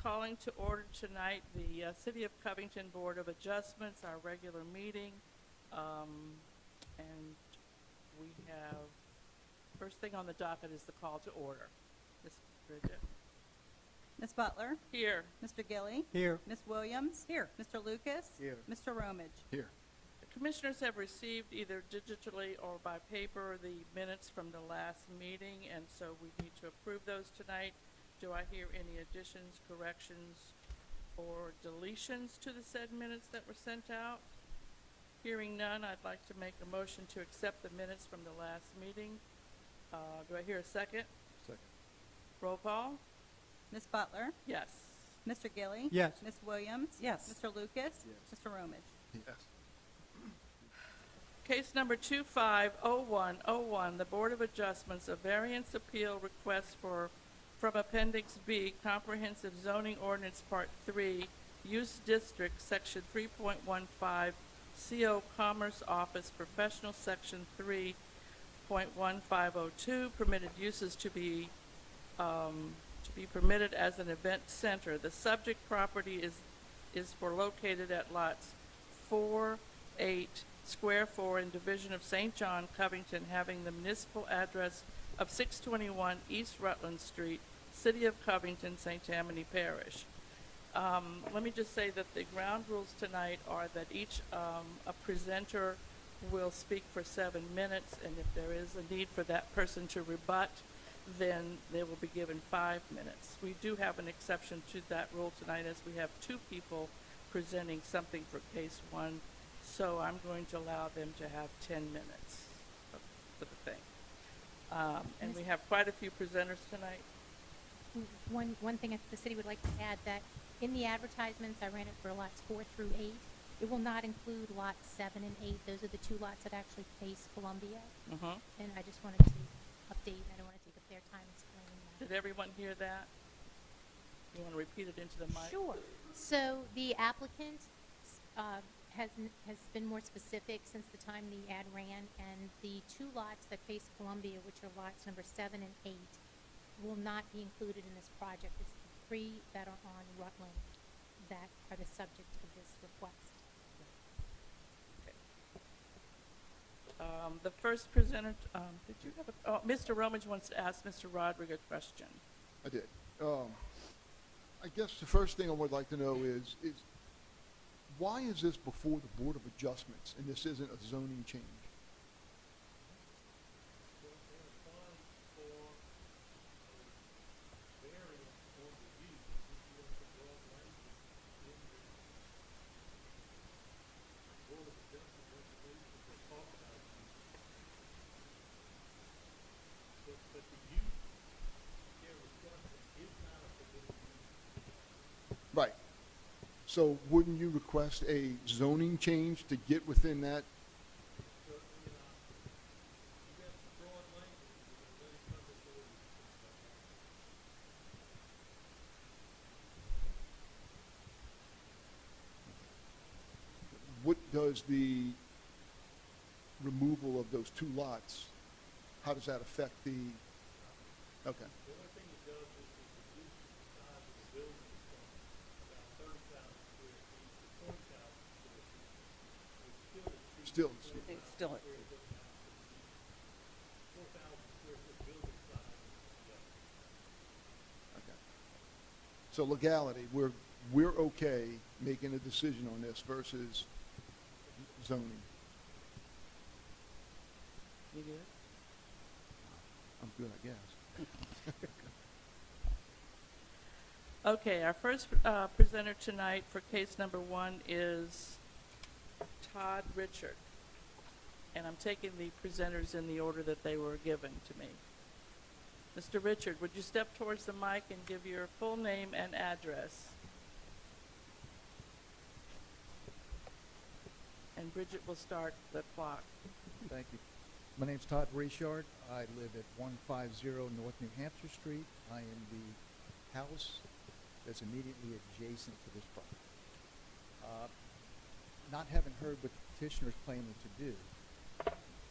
calling to order tonight the City of Covington Board of Adjustments, our regular meeting. And we have, first thing on the docket is the call to order. Ms. Bridget. Ms. Butler? Here. Mr. Gilly? Here. Ms. Williams? Here. Mr. Lucas? Here. Mr. Romage? Here. The commissioners have received either digitally or by paper the minutes from the last meeting, and so we need to approve those tonight. Do I hear any additions, corrections, or deletions to the said minutes that were sent out? Hearing none, I'd like to make a motion to accept the minutes from the last meeting. Do I hear a second? Second. Roll call? Ms. Butler? Yes. Mr. Gilly? Yes. Ms. Williams? Yes. Mr. Lucas? Yes. Mr. Romage? Yes. Case number 250101, the Board of Adjustments, a variance appeal request from Appendix B, Comprehensive Zoning Ordinance Part 3, Use District, Section 3.15, CO Commerce Office, Professional, Section 3.1502, permitted uses to be permitted as an event center. The subject property is located at lots 4, 8, Square 4 in Division of St. John, Covington, having the municipal address of 621 East Rutland Street, City of Covington, St. Tammany Parish. Let me just say that the ground rules tonight are that each a presenter will speak for 7 minutes, and if there is a need for that person to rebut, then they will be given 5 minutes. We do have an exception to that rule tonight, as we have 2 people presenting something for case 1. So I'm going to allow them to have 10 minutes for the thing. And we have quite a few presenters tonight. One thing the city would like to add, that in the advertisements, I ran it for lots 4 through 8. It will not include lots 7 and 8. Those are the 2 lots that actually face Columbia. And I just wanted to update. I don't want to take up their time explaining that. Did everyone hear that? You want to repeat it into the mic? Sure. So the applicant has been more specific since the time the ad ran, and the 2 lots that face Columbia, which are lots number 7 and 8, will not be included in this project. It's the 3 that are on Rutland that are the subject of this request. The first presenter, did you have Mr. Romage wants to ask Mr. Rodrigue a question. I did. I guess the first thing I would like to know is why is this before the Board of Adjustments and this isn't a zoning change? Right. So wouldn't you request a zoning change to get within that? What does the removal of those 2 lots, how does that affect the, okay. Still, It's still, okay. So legality, we're okay making a decision on this versus zoning. you good? I'm good, I guess. Okay, our first presenter tonight for case number 1 is Todd Richard. And I'm taking the presenters in the order that they were given to me. Mr. Richard, would you step towards the mic and give your full name and address? And Bridget will start the clock. Thank you. My name's Todd Richard. I live at 150 North New Hampshire Street. I am the house that's immediately adjacent to this property. Not having heard what the petitioner is planning to do,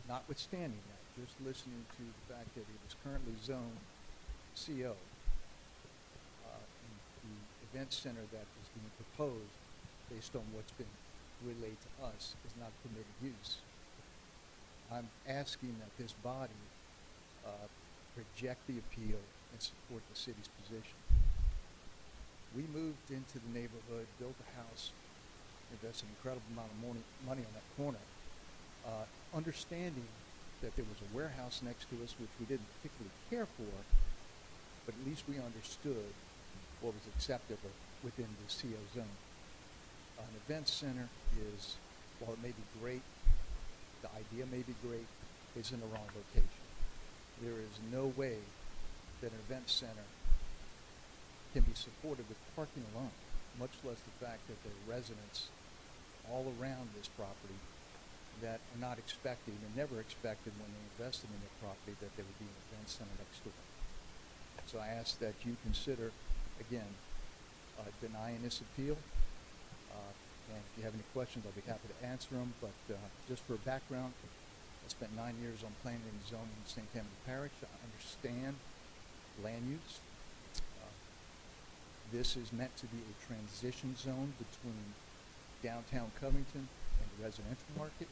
notwithstanding that, just listening to the fact that it is currently zoned CO, and the event center that is being proposed, based on what's been relayed to us, is not permitted use. I'm asking that this body reject the appeal and support the city's position. We moved into the neighborhood, built a house, invested an incredible amount of money on that corner, understanding that there was a warehouse next to us, which we didn't particularly care for, but at least we understood what was acceptable within the CO zone. An event center is, while it may be great, the idea may be great, is in the wrong location. There is no way that an event center can be supported with parking alone, much less the fact that there are residents all around this property that are not expecting and never expected when they invested in the property that there would be an event center next door. So I ask that you consider, again, denying this appeal. And if you have any questions, I'll be happy to answer them. But just for background, I spent 9 years on planning and zoning in St. Tammany Parish. I understand land use. This is meant to be a transition zone between downtown Covington and the residential market.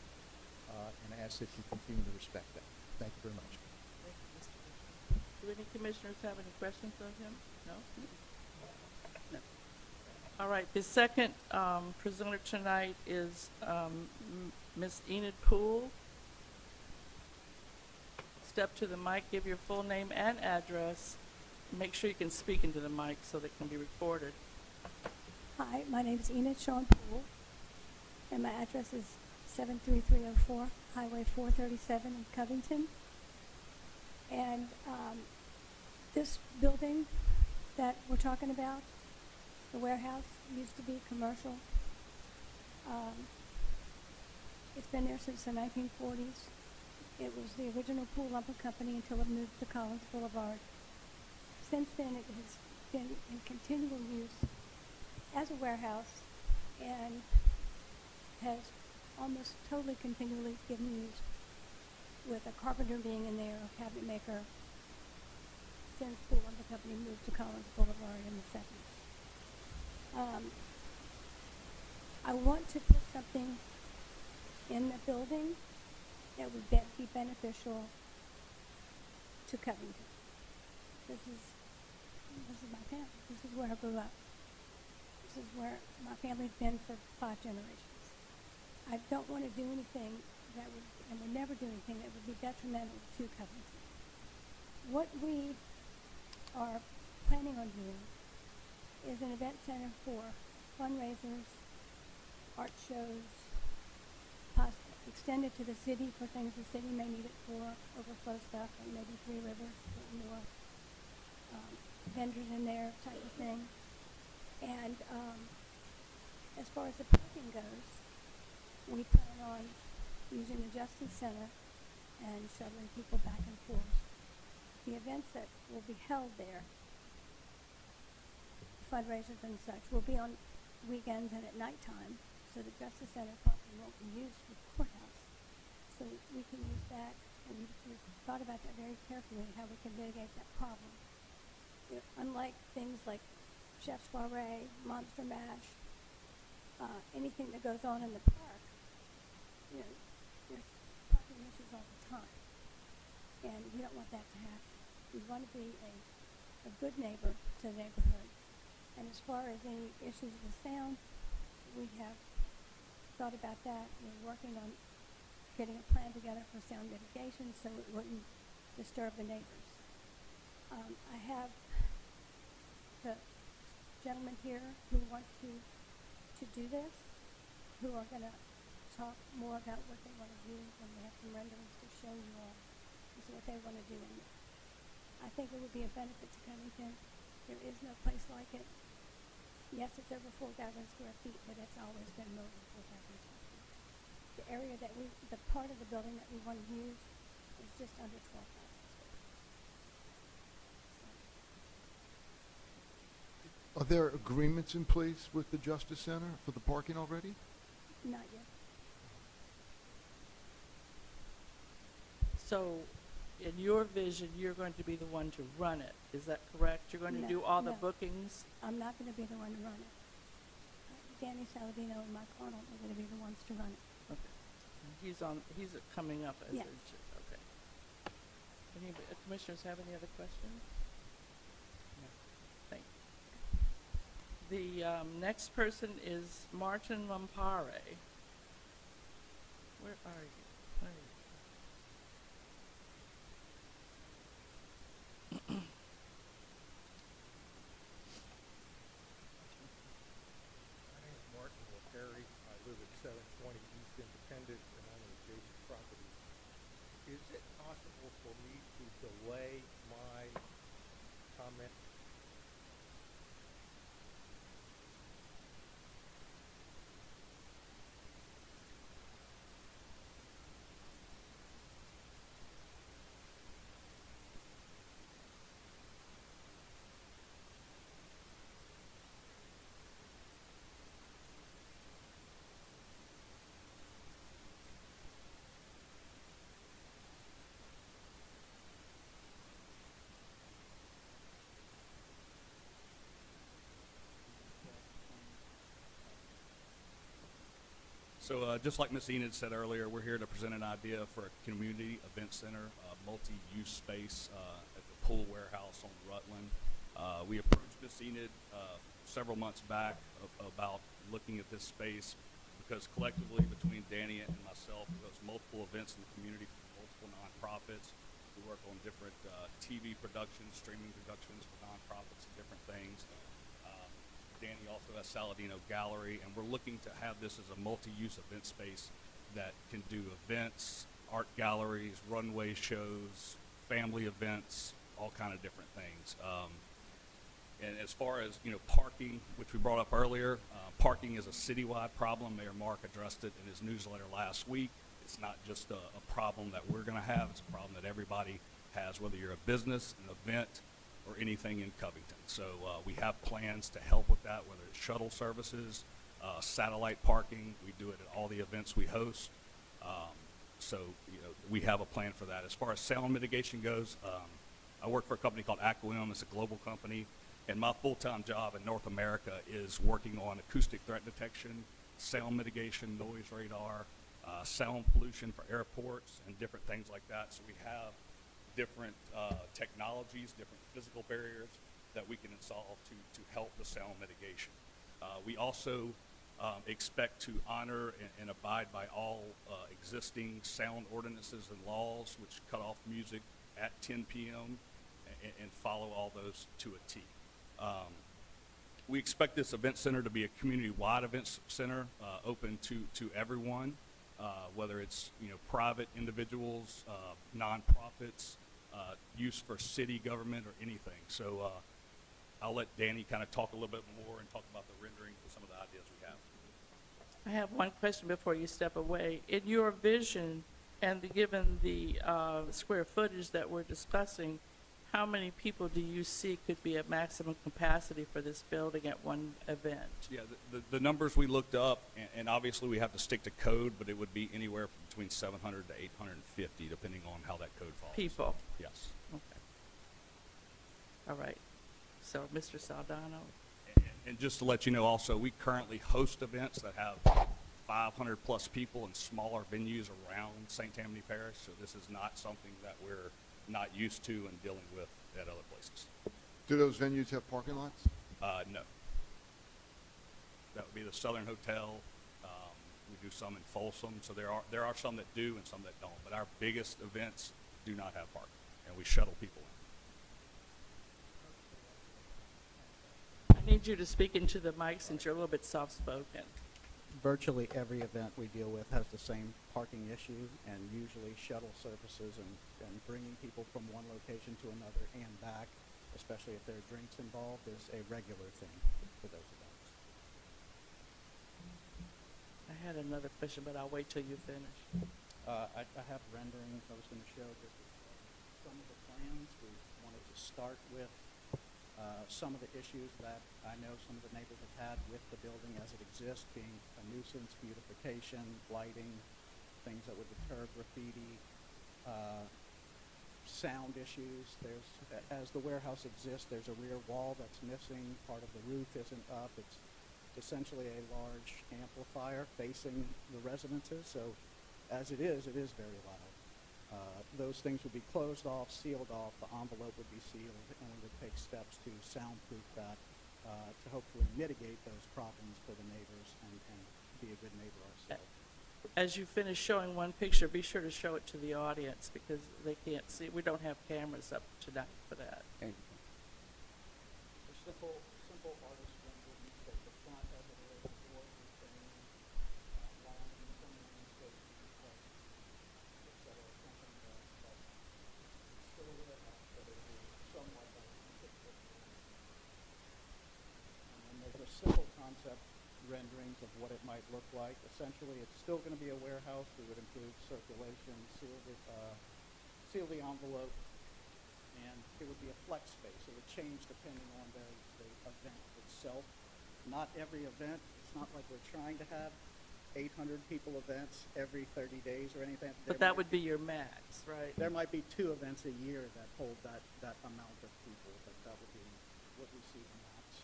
And I ask that you continue to respect that. Thank you very much. Thank you, Mr. Bishop. Do any commissioners have any questions of him? No? No. All right, the second presenter tonight is Ms. Enid Poole. Step to the mic, give your full name and address. Make sure you can speak into the mic so that it can be recorded. Hi, my name is Enid Sean Poole, and my address is 73304 Highway 437 in Covington. And this building that we're talking about, the warehouse, used to be commercial. It's been there since the 1940s. It was the original Poole Lumber Company until it moved to Collins Boulevard. Since then, it has been in continual use as a warehouse and has almost totally continually given use, with a carpenter being in there, a cabinet maker, since Poole Lumber Company moved to Collins Boulevard in the 70s. I want to put something in the building that would be beneficial to Covington. This is my family. This is where I grew up. This is where my family's been for 5 generations. I don't want to do anything that would, and would never do anything that would be detrimental to Covington. What we are planning on doing is an event center for fundraisers, art shows, extended to the city for things the city may need it for, overflow stuff, like maybe Three Rivers, put more vendors in there type of thing. And as far as the parking goes, we plan on using the Adjustmentsl and shuttling people back and forth. The events that will be held there, fundraisers and such, will be on weekends and at nighttime, so the Justice Center parking won't be used for the courthouse. So we can use that, and we've thought about that very carefully, how we can mitigate that problem. Unlike things like Chef's Soiree, Monster Mash, anything that goes on in the park, there's parking issues all the time, and we don't want that to happen. We want to be a good neighbor to the neighborhood. And as far as any issues with sound, we have thought about that. We're working on getting a plan together for sound mitigation so it wouldn't disturb the neighbors. I have the gentlemen here who want to do this, who are going to talk more about what they want to do, and we have some renderings to show you all what they want to do in there. I think it would be a benefit to Covington. There is no place like it. Yes, it's over 4,000 square feet, but it's always been more than 4,000 square feet. The area that the part of the building that we want to use is just under 12,000 square feet. Are there agreements in place with the Justice Center for the parking already? Not yet. So in your vision, you're going to be the one to run it. Is that correct? You're going to No, do all the no. bookings? I'm not gonna be the one to run it. Danny Saladino and Mike Arnold are gonna be the ones to run it. Okay. He's coming up as Yes. okay. Any commissioners have any other questions? No. Thank you. The next person is Martin Lampare. Where are you? Where are you? My name is Martin LaPerry. I live at 720 East Independence and on an adjacent property. Is it possible for me to delay my comment? So just like Ms. Enid said earlier, we're here to present an idea for a community event center, multi-use space at the Pool Warehouse on Rutland. We approached Ms. Enid several months back about looking at this space because collectively between Danny and myself, we host multiple events in the community for multiple nonprofits. We work on different TV productions, streaming productions for nonprofits and different things. Danny also has Saladino Gallery, and we're looking to have this as a multi-use event space that can do events, art galleries, runway shows, family events, all kind of different things. And as far as parking, which we brought up earlier, parking is a citywide problem. Mayor Mark addressed it in his newsletter last week. It's not just a problem that we're going to have; it's a problem that everybody has, whether you're a business, an event, or anything in Covington. So we have plans to help with that, whether it's shuttle services, satellite parking. We do it at all the events we host. So we have a plan for that. As far as sound mitigation goes, I work for a company called Aquim. It's a global company. And my full-time job in North America is working on acoustic threat detection, sound mitigation, noise radar, sound pollution for airports, and different things like that. So we have different technologies, different physical barriers that we can install to help the sound mitigation. We also expect to honor and abide by all existing sound ordinances and laws, which cut off music at 10 p.m. and follow all those to a T. We expect this event center to be a community-wide event center, open to everyone, whether it's private individuals, nonprofits, use for city government or anything. So I'll let Danny kind of talk a little bit more and talk about the rendering for some of the ideas we have. I have one question before you step away. In your vision and given the square footage that we're discussing, how many people do you see could be at maximum capacity for this building at one event? Yeah, the numbers we looked up, and obviously we have to stick to code, but it would be anywhere from between 700 to 850, depending on how that code falls. People? Yes. Okay. All right. So, Mr. Saldano? And just to let you know also, we currently host events that have 500 plus people in smaller venues around St. Tammany Parish, so this is not something that we're not used to and dealing with at other places. Do those venues have parking lots? No. That would be the Southern Hotel. We do some in Folsom, so there are some that do and some that don't. But our biggest events do not have parking, and we shuttle people in. I need you to speak into the mic since you're a little bit soft-spoken. Virtually every event we deal with has the same parking issue, and usually shuttle services and bringing people from one location to another and back, especially if there are drinks involved, is a regular thing for those events. I had another question, but I'll wait till you finish. I have renderings I was going to show just some of the plans. We wanted to start with some of the issues that I know some of the neighbors have had with the building as it exists, being a nuisance, beautification, lighting, things that would deter graffiti, sound issues. As the warehouse exists, there's a rear wall that's missing. Part of the roof isn't up. It's essentially a large amplifier facing the residences. So as it is very loud. Those things would be closed off, sealed off, the envelope would be sealed, and we would take steps to soundproof that to hopefully mitigate those problems for the neighbors and be a good neighbor ourselves. As you finish showing one picture, be sure to show it to the audience because they can't see. We don't have cameras up tonight for that. The simple artist rendering, you take the front as it is, the doors and things, lining, some landscaping, et cetera, something that still a little bit, but it is somewhat like and then there's a simple concept renderings of what it might look like. Essentially, it's still going to be a warehouse. We would improve circulation, seal the envelope, and it would be a flex space. It would change depending on the event itself. Not every event. It's not like we're trying to have 800 people events every 30 days or anything. But that would be your max, right? There might be 2 events a year that hold that amount of people, but that would be what we see the max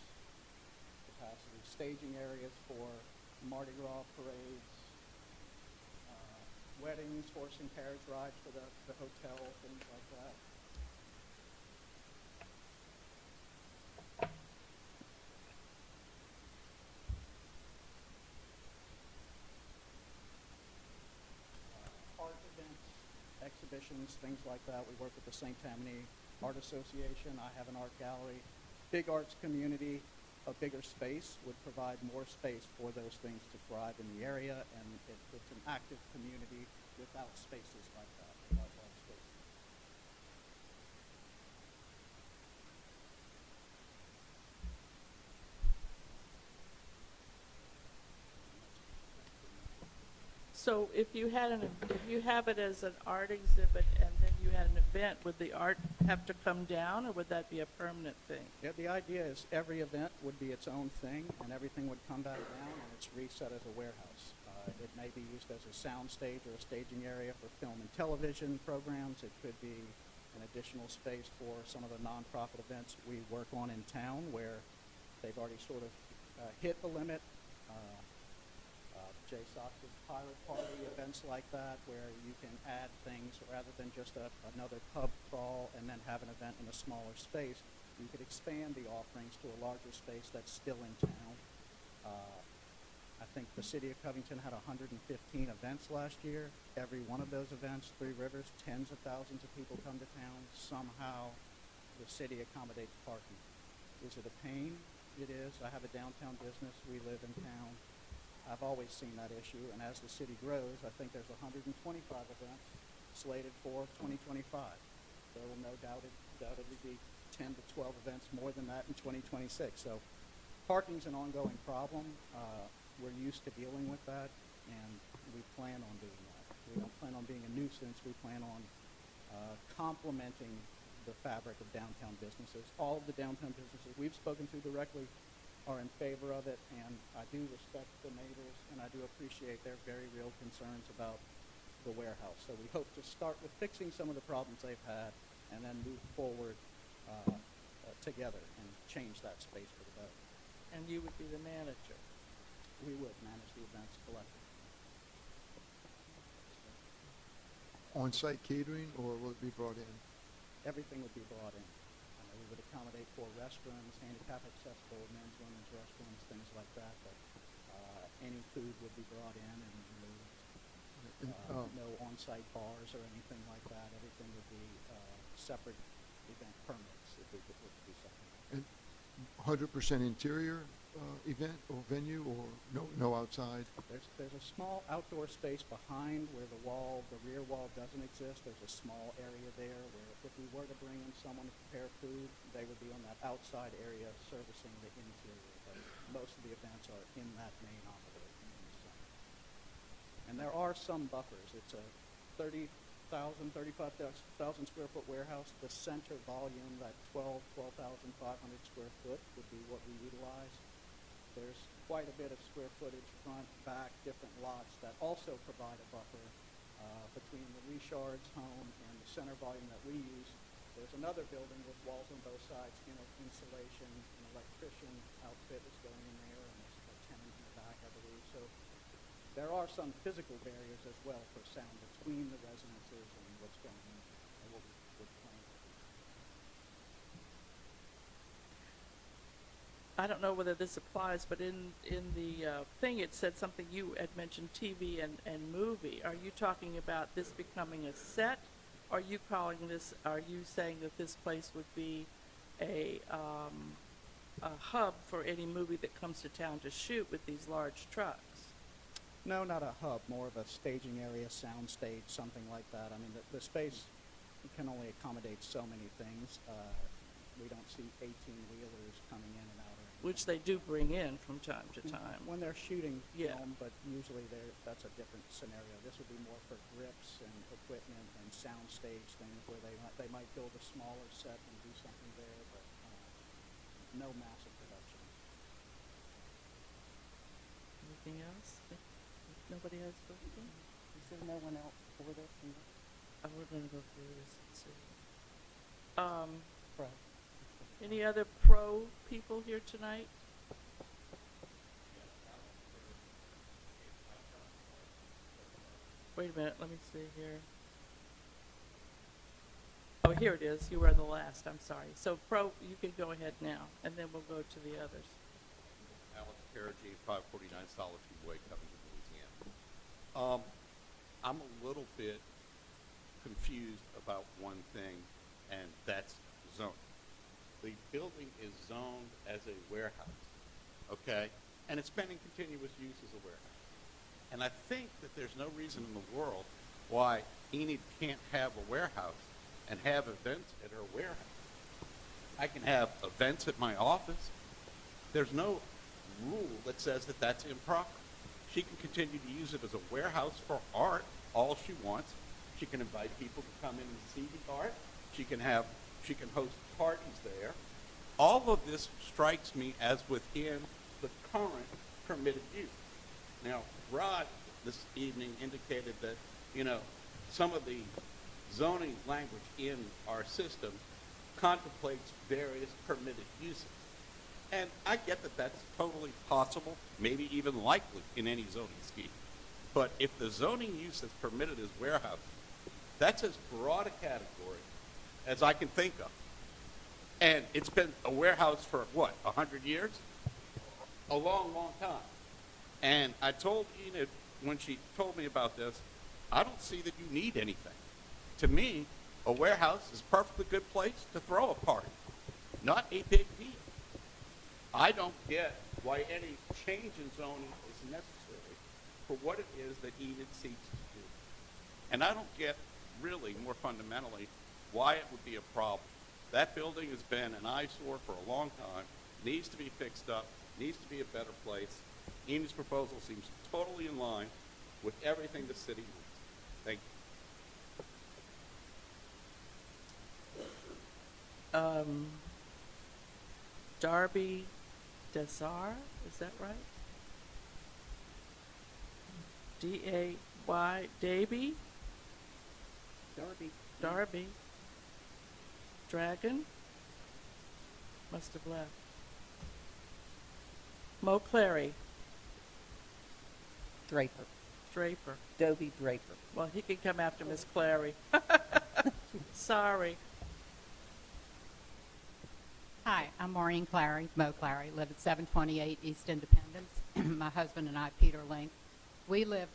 capacity. Staging areas for Mardi Gras parades, weddings, horse and carriage rides for the hotel, things like that. Art events, exhibitions, things like that. We work with the St. Tammany Art Association. I have an art gallery. Big arts community, a bigger space would provide more space for those things to thrive in the area, and it's an active community without spaces like that, without large spaces. So if you have it as an art exhibit and then you had an event, would the art have to come down or would that be a permanent thing? Yeah, the idea is every event would be its own thing, and everything would come back down, and it's reset as a warehouse. It may be used as a sound stage or a staging area for film and television programs. It could be an additional space for some of the nonprofit events we work on in town where they've already sort of hit the limit. Jay Sox's Pirate Party, events like that, where you can add things rather than just another pub crawl and then have an event in a smaller space. You could expand the offerings to a larger space that's still in town. I think the city of Covington had 115 events last year. Every one of those events, Three Rivers, tens of thousands of people come to town. Somehow the city accommodates parking. Is it a pain? It is. I have a downtown business. We live in town. I've always seen that issue, and as the city grows, I think there's 125 events slated for 2025. There will undoubtedly be 10 to 12 events more than that in 2026. So parking's an ongoing problem. We're used to dealing with that, and we plan on doing that. We don't plan on being a nuisance. We plan on complementing the fabric of downtown businesses. All of the downtown businesses we've spoken to directly are in favor of it, and I do respect the neighbors, and I do appreciate their very real concerns about the warehouse. So we hope to start with fixing some of the problems they've had, and then move forward together and change that space for the better. And you would be the manager. We would manage the events collectively. On-site catering, or will it be brought in? Everything would be brought in. We would accommodate for restrooms, handicap accessible, men's, women's restrooms, things like that. But any food would be brought in and removed. No on-site bars or anything like that. Everything would be separate event permits if we could do something. And 100% interior event or venue, or no outside? There's a small outdoor space behind where the rear wall doesn't exist. There's a small area there where if we were to bring in someone to prepare food, they would be on that outside area servicing the interior. But most of the events are in that main envelope in the center. And there are some buffers. It's a 35,000 square foot warehouse. The center volume, that 12,500 square foot would be what we utilize. There's quite a bit of square footage, front, back, different lots that also provide a buffer Between the Richards home and the center volume that we use, there's another building with walls on both sides, insulation, an electrician outfit is going in there, and there's a tenant in the back, I believe. So there are some physical barriers as well for sound between the residences and what's going on and what we're planning to do. I don't know whether this applies, but in the thing, it said something, you had mentioned TV and movie. Are you talking about this becoming a set? Are you saying that this place would be a hub for any movie that comes to town to shoot with these large trucks? No, not a hub, more of a staging area, sound stage, something like that. I mean, the space can only accommodate so many things. We don't see 18-wheelers coming in and out. Which they do bring in from time to time. When they're shooting Yeah. film, but usually that's a different scenario. This would be more for grips and equipment and sound stage things where they might build a smaller set and do something there, but no massive production. Anything else? If nobody has questions? Is there no one else for this? We're gonna go through this and see. Pro. Any other pro people here tonight? Wait a minute, let me see here. Oh, here it is. You were the last. I'm sorry. So pro, you can go ahead now, and then we'll go to the others. Alex Perigee, 549 Solitude Way, Covington, Louisiana. I'm a little bit confused about one thing, and that's zoning. The building is zoned as a warehouse, okay? And it's been in continuous use as a warehouse. And I think that there's no reason in the world why Enid can't have a warehouse and have events at her warehouse. I can have events at my office. There's no rule that says that that's improper. She can continue to use it as a warehouse for art all she wants. She can invite people to come in and see the art. She can host parties there. All of this strikes me as within the current permitted use. Now, Rod this evening indicated that, some of the zoning language in our system contemplates various permitted uses. And I get that that's totally possible, maybe even likely in any zoning scheme. But if the zoning use that's permitted is warehouse, that's as broad a category as I can think of. And it's been a warehouse for, 100 years? A long, long time. And I told Enid when she told me about this, I don't see that you need anything. To me, a warehouse is a perfectly good place to throw a party, not a big deal. I don't get why any change in zoning is necessary for what it is that Enid seeks to do. And I don't get, really, more fundamentally, why it would be a problem. That building has been an eyesore for a long time, needs to be fixed up, needs to be a better place. Enid's proposal seems totally in line with everything the city needs. Thank you. Darby Desar, is that right? D-A-Y, Davy? Darby. Dragon? Must have left. Mo Clary. Draper. Dobie Draper. Well, he can come after Miss Clary. Sorry. Hi, I'm Maureen Clary, Mo Clary, live at 728 East Independence. My husband and I, Peter Link, we live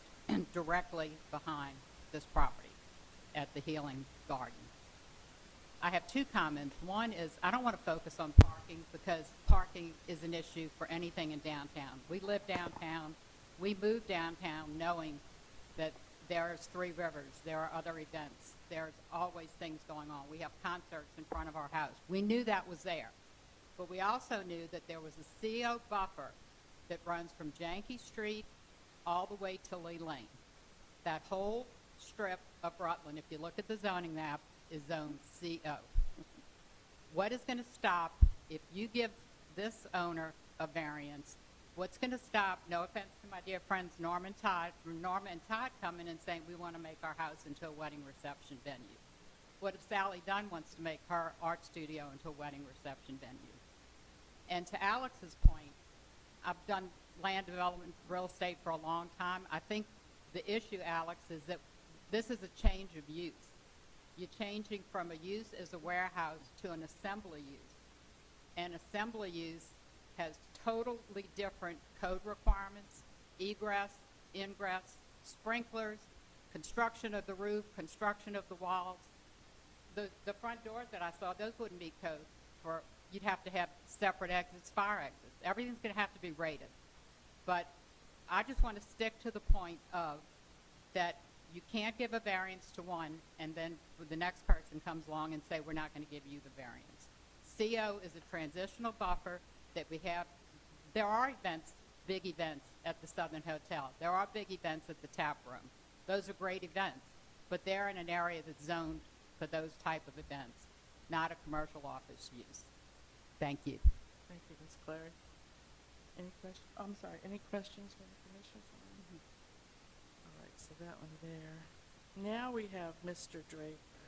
directly behind this property at the Healing Garden. I have two comments. One is I don't want to focus on parking because parking is an issue for anything in downtown. We live downtown. We moved downtown knowing that there's Three Rivers, there are other events, there's always things going on. We have concerts in front of our house. We knew that was there, but we also knew that there was a CO buffer that runs from Yankee Street all the way to Lee Lane. That whole strip of Rutland, if you look at the zoning map, is zone CO. What is going to stop if you give this owner a variance What's going to stop, no offense to my dear friends Norma and Todd coming and saying we want to make our house into a wedding reception venue? What if Sally Dunn wants to make her art studio into a wedding reception venue? And to Alex's point, I've done land development, real estate for a long time. I think the issue, Alex, is that this is a change of use. You're changing from a use as a warehouse to an assembly use. And assembly use has totally different code requirements, egress, ingress, sprinklers, construction of the roof, construction of the walls. The front doors that I saw, those wouldn't be code for, you'd have to have separate exits, fire exits. Everything's gonna have to be rated. But I just want to stick to the point of that you can't give a variance to one and then the next person comes along and say, we're not going to give you the variance. CO is a transitional buffer that we have. There are events, big events at the Southern Hotel. There are big events at the tap room. Those are great events, but they're in an area that's zoned for those type of events, not a commercial office use. Thank you. Thank you, Ms. Clary. Any questions? I'm sorry, any questions from the commission? All right, so that one there. Now we have Mr. Draper.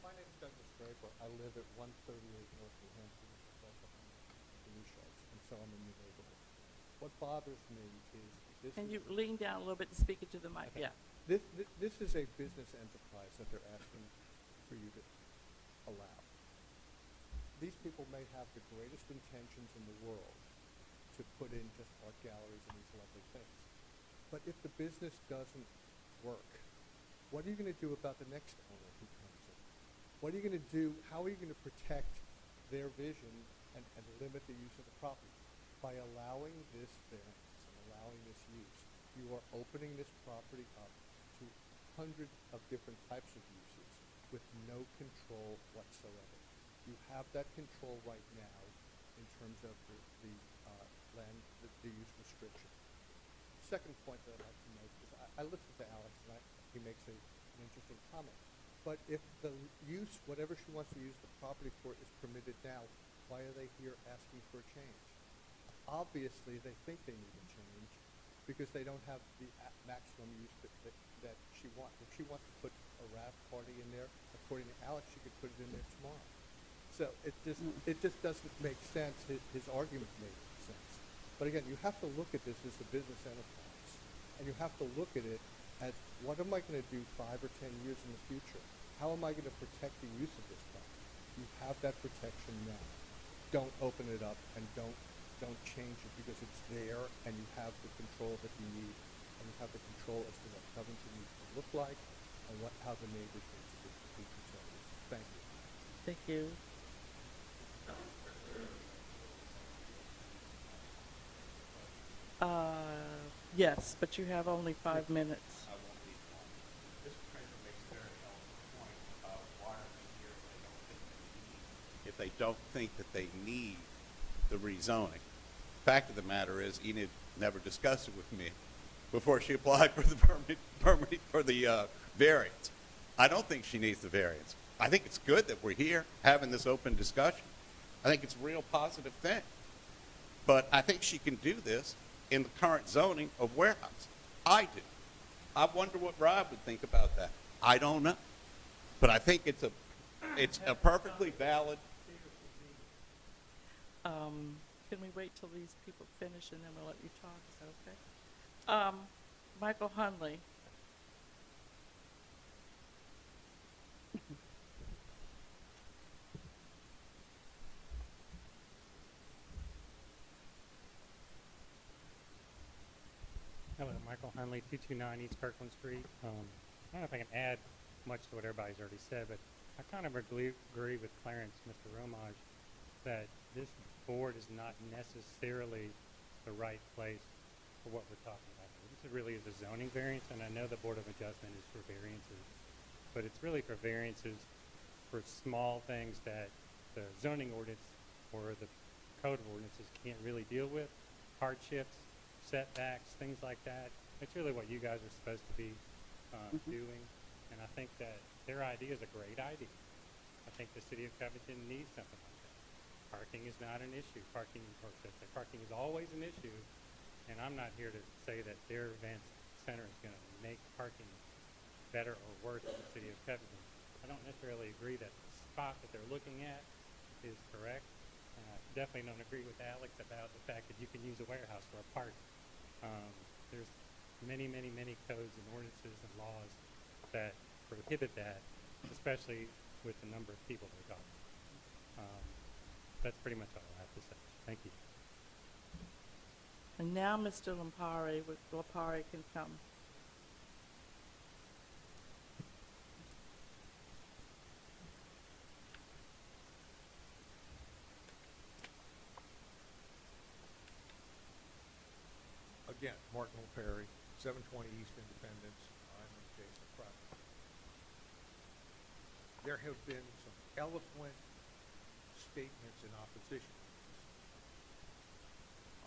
My name is Douglas Draper. I live at 138 North New Hampshire, which is right behind the New Sharks, and so I'm in the neighborhood. What bothers me is this. Can is you lean down a little bit and speak into the mic? Okay. Yeah. This is a business enterprise that they're asking for you to allow. These people may have the greatest intentions in the world to put in just art galleries and these lovely things. But if the business doesn't work, what are you going to do about the next owner who comes in? What are you going to do? How are you going to protect their vision and limit the use of the property? By allowing this variance and allowing this use, you are opening this property up to hundreds of different types of uses with no control whatsoever. You have that control right now in terms of the land, the use restriction. Second point that I'd like to make is I listened to Alex and he makes an interesting comment. But if the use, whatever she wants to use the property for, is permitted now, why are they here asking for a change? Obviously, they think they need a change because they don't have the maximum use that she wants. If she wants to put a wrap party in there, according to Alex, she could put it in there tomorrow. So it just doesn't make sense. His argument made sense. But again, you have to look at this as a business enterprise, and you have to look at it as what am I going to do 5 or 10 years in the future? How am I going to protect the use of this property? You have that protection now. Don't open it up and don't change it because it's there and you have the control that you need, and you have the control as to what Covington needs to look like and how the neighbors need to be controlled. Thank you. Thank you. Yes, but you have only 5 minutes. I won't need one. This Kramer makes a very eloquent point about why are they here if they don't think that they need the rezoning. Fact of the matter is, Enid never discussed it with me before she applied for the permit for the variance. I don't think she needs the variance. I think it's good that we're here having this open discussion. I think it's a real positive thing. But I think she can do this in the current zoning of warehouse. I do. I wonder what Rob would think about that. I don't know. But I think it's a perfectly valid. Can we wait till these people finish and then we'll let you talk? Is that okay? Michael Hunley. Hello, Michael Hunley, 229 East Kirkland Street. I don't know if I can add much to what everybody's already said, but I kind of agree with Clarence, Mr. Romage, that this board is not necessarily the right place for what we're talking about. This really is a zoning variance, and I know the Board of Adjustment is for variances, but it's really for variances for small things that the zoning ordinance or the code of ordinances can't really deal with, hardship, setbacks, things like that. It's really what you guys are supposed to be doing, and I think that their idea is a great idea. I think the city of Covington needs something like that. Parking is not an issue. Parking is always an issue And I'm not here to say that their event center is gonna make parking better or worse in the city of Covington. I don't necessarily agree that the spot that they're looking at is correct. And I definitely don't agree with Alex about the fact that you can use a warehouse for a park. There's many, many, many codes and ordinances and laws that prohibit that, especially with the number of people they're talking. That's pretty much all I have to say. Thank you. And now Mr. Lampari can come. Again, Martin Perry, 720 East Independence. I'm an adjacent property. There have been some eloquent statements in opposition to this.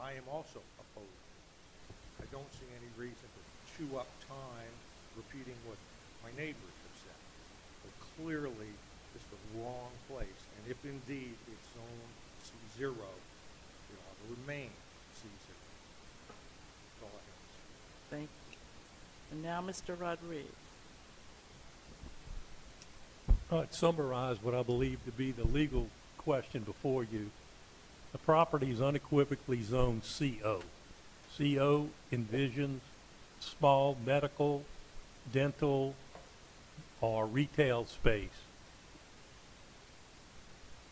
I am also opposed to this. I don't see any reason to chew up time repeating what my neighbors have said. But clearly, it's the wrong place. And if indeed it's zoned C0, it ought to remain C0. That's all I have to say. Thank you. And now Mr. Rodriguez. To summarize what I believe to be the legal question before you, the property is unequivocally zoned CO. CO envisions small medical, dental, or retail space.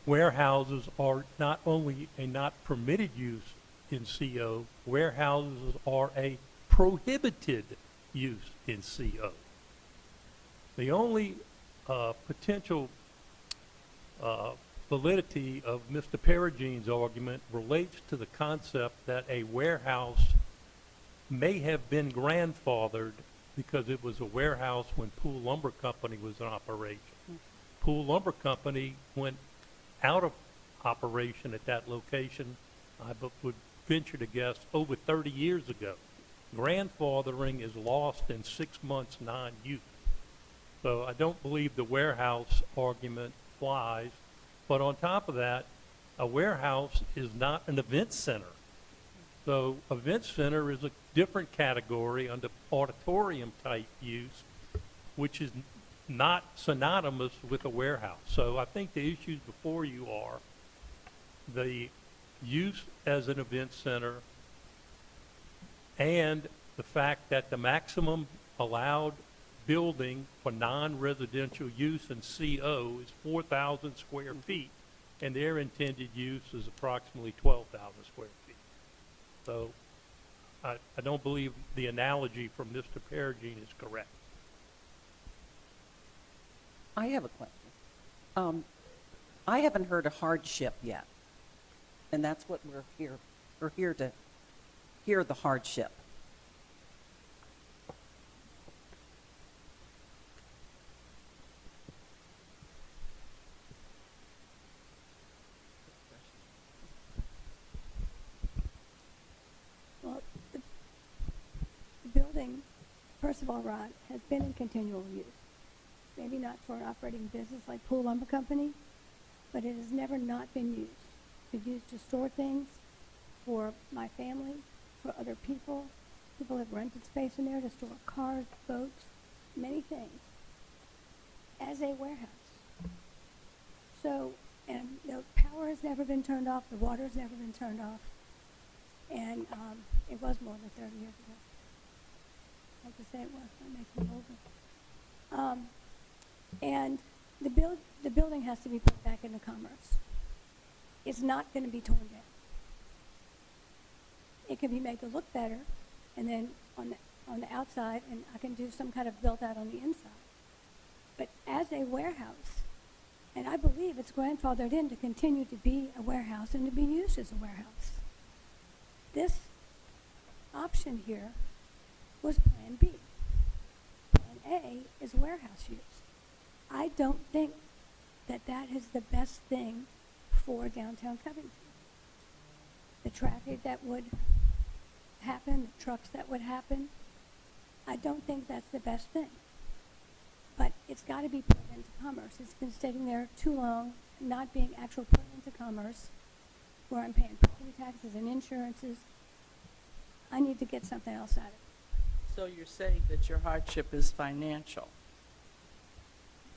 Warehouses are not only a not permitted use in CO, warehouses are a prohibited use in CO. The only potential validity of Mr. Perigine's argument relates to the concept that a warehouse may have been grandfathered because it was a warehouse when Pool Lumber Company was in operation. Pool Lumber Company went out of operation at that location, I would venture to guess, over 30 years ago. Grandfathering is lost in 6 months non-use. So I don't believe the warehouse argument flies. But on top of that, a warehouse is not an event center. So event center is a different category under auditorium type use, which is not synonymous with a warehouse. So I think the issues before you are the use as an event center and the fact that the maximum allowed building for non-residential use in CO is 4,000 square feet, and their intended use is approximately 12,000 square feet. So I don't believe the analogy from Mr. Perigine is correct. I have a question. I haven't heard a hardship yet, and that's what we're here to hear the hardship. Well, the building, first of all, Rod, has been in continual use. Maybe not for an operating business like Pool Lumber Company, but it has never not been used. It's been used to store things for my family, for other people. People have rented space in there to store cars, boats, many things, as a warehouse. So, and the power has never been turned off, the water has never been turned off, and it was more than 30 years ago. I like to say it was, that makes me older. And the building has to be put back into commerce. It's not going to be torn down. It can be made to look better, and then on the outside, and I can do some kind of built out on the inside. But as a warehouse, and I believe it's grandfathered in to continue to be a warehouse and to be used as a warehouse. This option here was Plan B. Plan A is warehouse use. I don't think that that is the best thing for downtown Covington. The traffic that would happen, the trucks that would happen, I don't think that's the best thing. But it's got to be put into commerce. It's been sitting there too long, not being actually put into commerce, where I'm paying property taxes and insurances. I need to get something else out of it. So you're saying that your hardship is financial?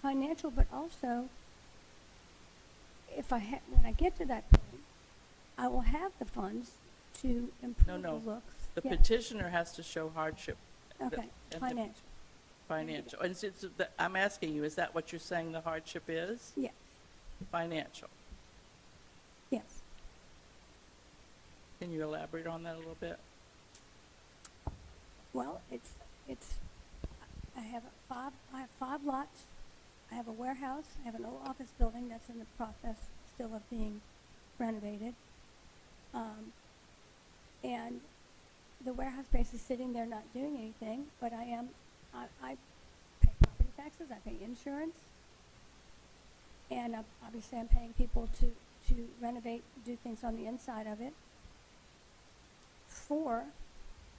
Financial, but also, if when I get to that point, I will have the funds to improve the No. looks. The Yes. petitioner has to show hardship. Okay, and the- financial, Financial. And I'm asking you, is that what you're saying the hardship is? yes, Financial. yes. Can you elaborate on that a little bit? Well, I have five lots. I have a warehouse. I have an old office building that's in the process still of being renovated. And the warehouse space is sitting there not doing anything, but I pay property taxes, I pay insurance, and obviously I'm paying people to renovate, do things on the inside of it for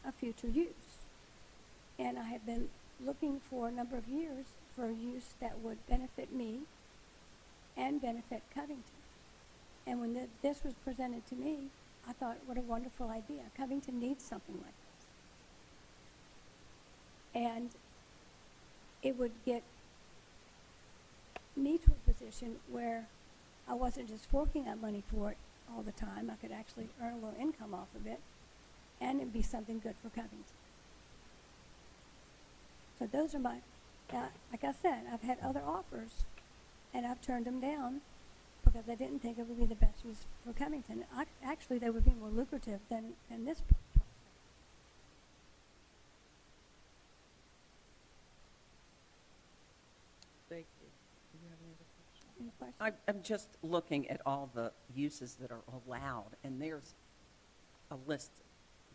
a future use. And I have been looking for a number of years for a use that would benefit me and benefit Covington. And when this was presented to me, I thought, what a wonderful idea. Covington needs something like this. And it would get me to a position where I wasn't just forking out money for it all the time. I could actually earn a little income off of it, and it'd be something good for Covington. So those are like I said, I've had other offers, and I've turned them down because I didn't think it would be the best use for Covington. Actually, they would be more lucrative than this project. Thank you. Do you have any other questions? Any questions? I'm just looking at all the uses that are allowed, and there's a list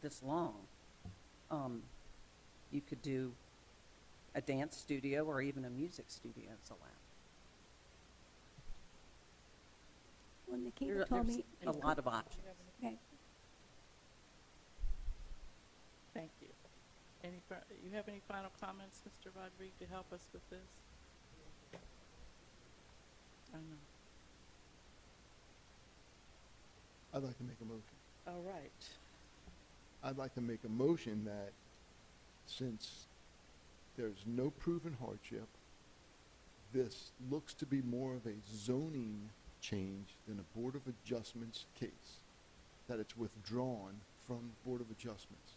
this long. You could do a dance studio or even a music studio is allowed. When Nikita told There's me, a lot of options. okay, Thank you. You have any final comments, Mr. Rodriguez, to help us with this? I know. I'd like to make a motion. All right. I'd like to make a motion that since there's no proven hardship, this looks to be more of a zoning change than a Board of Adjustments case, that it's withdrawn from Board of Adjustments.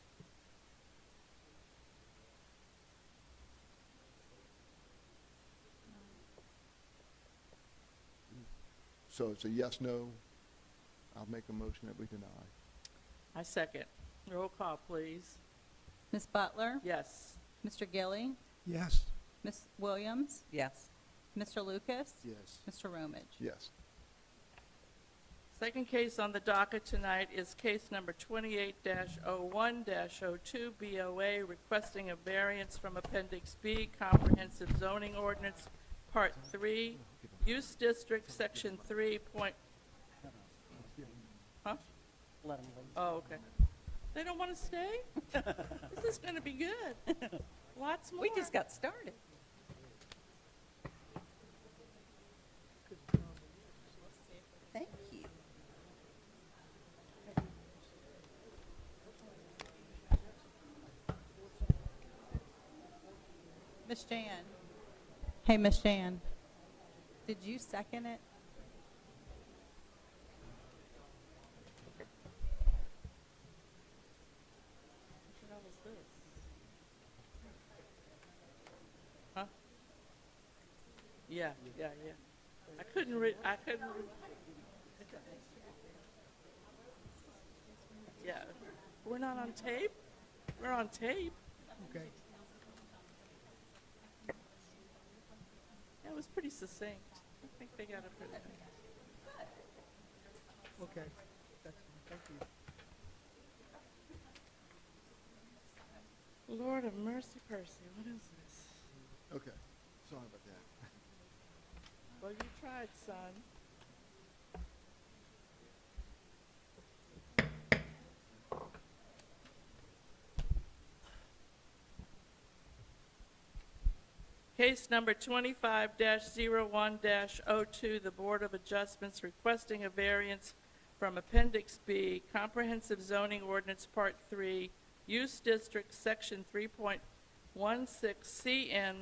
So it's a yes, no. I'll make a motion that we deny. I second. Roll call, please. Ms. Butler? Yes. Mr. Gilly? Yes. Ms. Williams? Yes. Mr. Lucas? Yes. Mr. Romage? Yes. Second case on the docket tonight is case number 28-01-02 BOA, requesting a variance from Appendix B, Comprehensive Zoning Ordinance, Part 3, Use District, Section 3. Huh? Let them leave. Oh, okay. They don't want to stay? This is going to be good. Lots more. We just got started. Thank you. Ms. Jan? Hey, Ms. Jan, did you second it? What the hell is this? Huh? Yeah. I couldn't read. Yeah. We're not on tape? We're on tape. Okay. That was pretty succinct. I think they got it pretty good. Okay. That's fine. Thank you. Lord of mercy, Percy, what is this? Okay. Sorry about that. Well, you tried, son. Case number 25-01-02, the Board of Adjustments requesting a variance from Appendix B, Comprehensive Zoning Ordinance Part 3, Use District, Section 3.16 CN,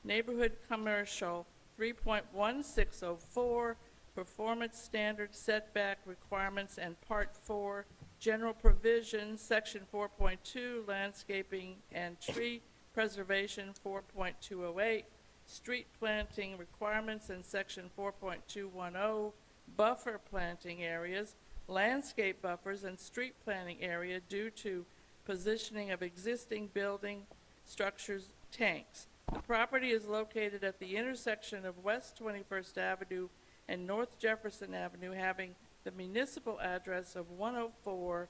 Neighborhood Commercial, 3.1604, Performance Standards, Setback Requirements, and Part 4, General Provisions, Section 4.2, Landscaping and Tree Preservation, 4.208, Street Planting Requirements, and Section 4.210, Buffer Planting Areas, Landscape Buffers, and Street Planting Area due to positioning of existing building structures, tanks. The property is located at the intersection of West 21st Avenue and North Jefferson Avenue, having the municipal address of 104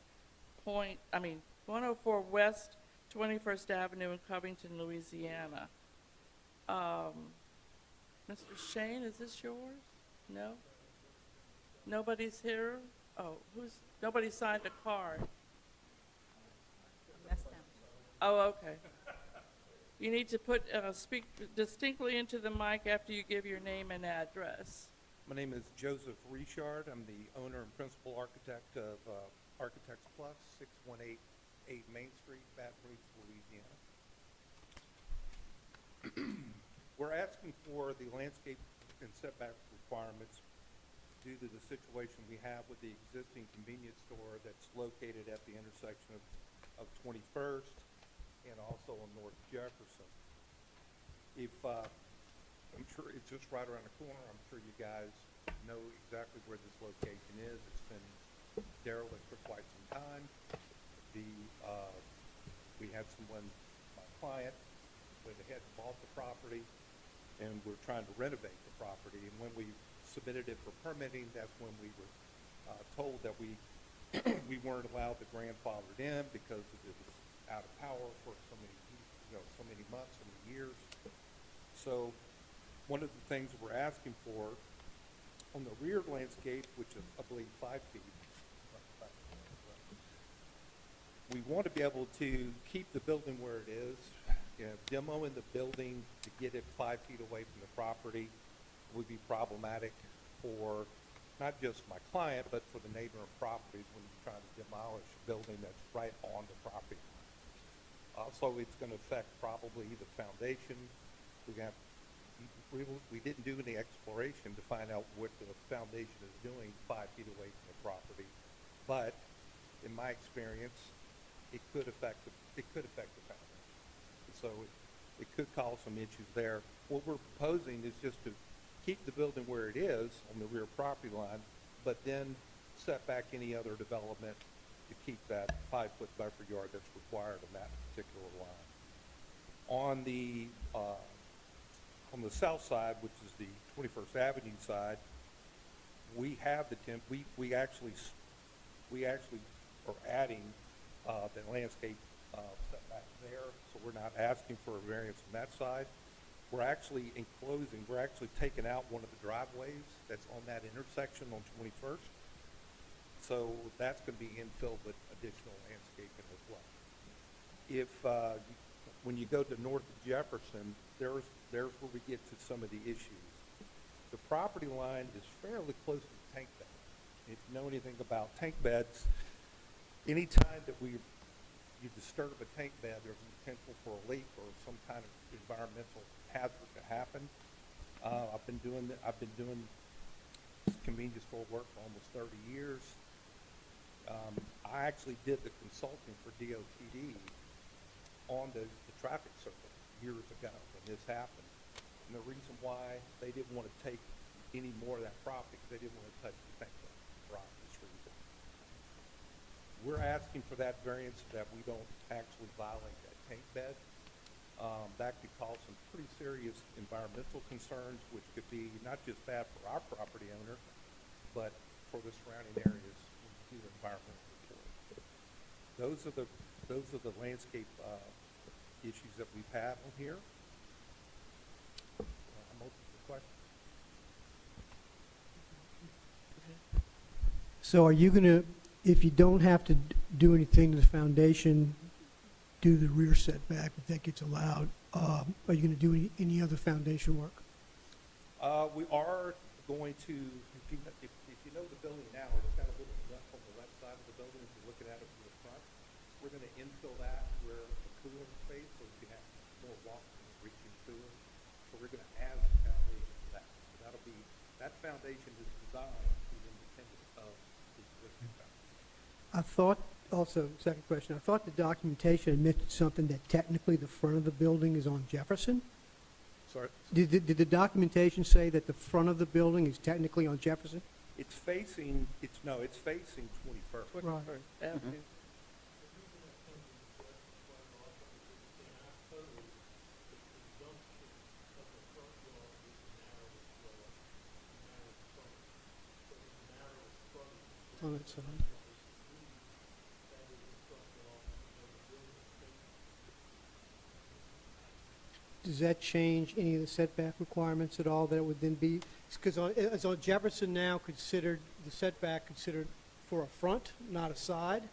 West 21st Avenue in Covington, Louisiana. Mr. Shane, is this yours? No? Nobody's here? Oh, nobody signed a card? That's them. Oh, okay. You need to speak distinctly into the mic after you give your name and address. My name is Joseph Richard. I'm the owner and principal architect of Architects Plus, 6188 Main Street, Baton Rouge, Louisiana. We're asking for the landscape and setback requirements due to the situation we have with the existing convenience store that's located at the intersection of 21st and also on North Jefferson. I'm sure it's just right around the corner. I'm sure you guys know exactly where this location is. It's been derelict for quite some time. We had my client, went ahead and bought the property, and we're trying to renovate the property. And when we submitted it for permitting, that's when we were told that we weren't allowed to grandfather it in because it was out of power for so many months, so many years. So one of the things we're asking for on the rear landscape, which is, I believe, 5 feet, we want to be able to keep the building where it is. Demoing the building to get it 5 feet away from the property would be problematic for not just my client, but for the neighboring properties when you try to demolish a building that's right on the property. Also, it's going to affect probably the foundation. We didn't do any exploration to find out what the foundation is doing 5 feet away from the property, but in my experience, it could affect the foundation. So it could cause some issues there. What we're proposing is just to keep the building where it is on the rear property line, but then set back any other development to keep that 5-foot buffer yard that's required on that particular line. On the south side, which is the 21st Avenue side, we have we actually are adding the landscape setback there, so we're not asking for a variance on that side. We're actually taking out one of the driveways that's on that intersection on 21st. So that's going to be infilled with additional landscaping as well. When you go to North Jefferson, there's where we get to some of the issues. The property line is fairly close to the tank bed. If you know anything about tank beds, anytime that you disturb a tank bed, there's a potential for a leak or some kind of environmental hazard to happen. I've been doing convenience store work for almost 30 years. I actually did the consulting for DOTD on the traffic circle years ago when this happened. And the reason why they didn't want to take any more of that property, because they didn't want to touch the tank bed for obvious reasons. We're asking for that variance so that we don't actually violate that tank bed. That could cause some pretty serious environmental concerns, which could be not just bad for our property owner, but for the surrounding areas when you do the environmental report. Those are the landscape issues that we've had on here. I'm open for questions. So are you gonna, if you don't have to do anything to the foundation, do the rear setback, if that gets allowed, are you gonna do any other foundation work? We are going to, if you know the building now, it's got a little jump on the left side of the building if you're looking at it from the front. We're going to infill that where the cooler space, so you can have more walking and reaching to it. So we're gonna add the foundation to that. So that'll be, that foundation is designed to be independent of the existing foundation. I thought, also, second question, I thought the documentation admitted something that technically the front of the building is on Jefferson? Sorry? Did the documentation say that the front of the building is technically on Jefferson? It's facing, it's facing 21st. Right. Avenue. On that side. Does that change any of the setback requirements at all, that it would then be, because is on Jefferson now considered, the setback considered for a front, not a side?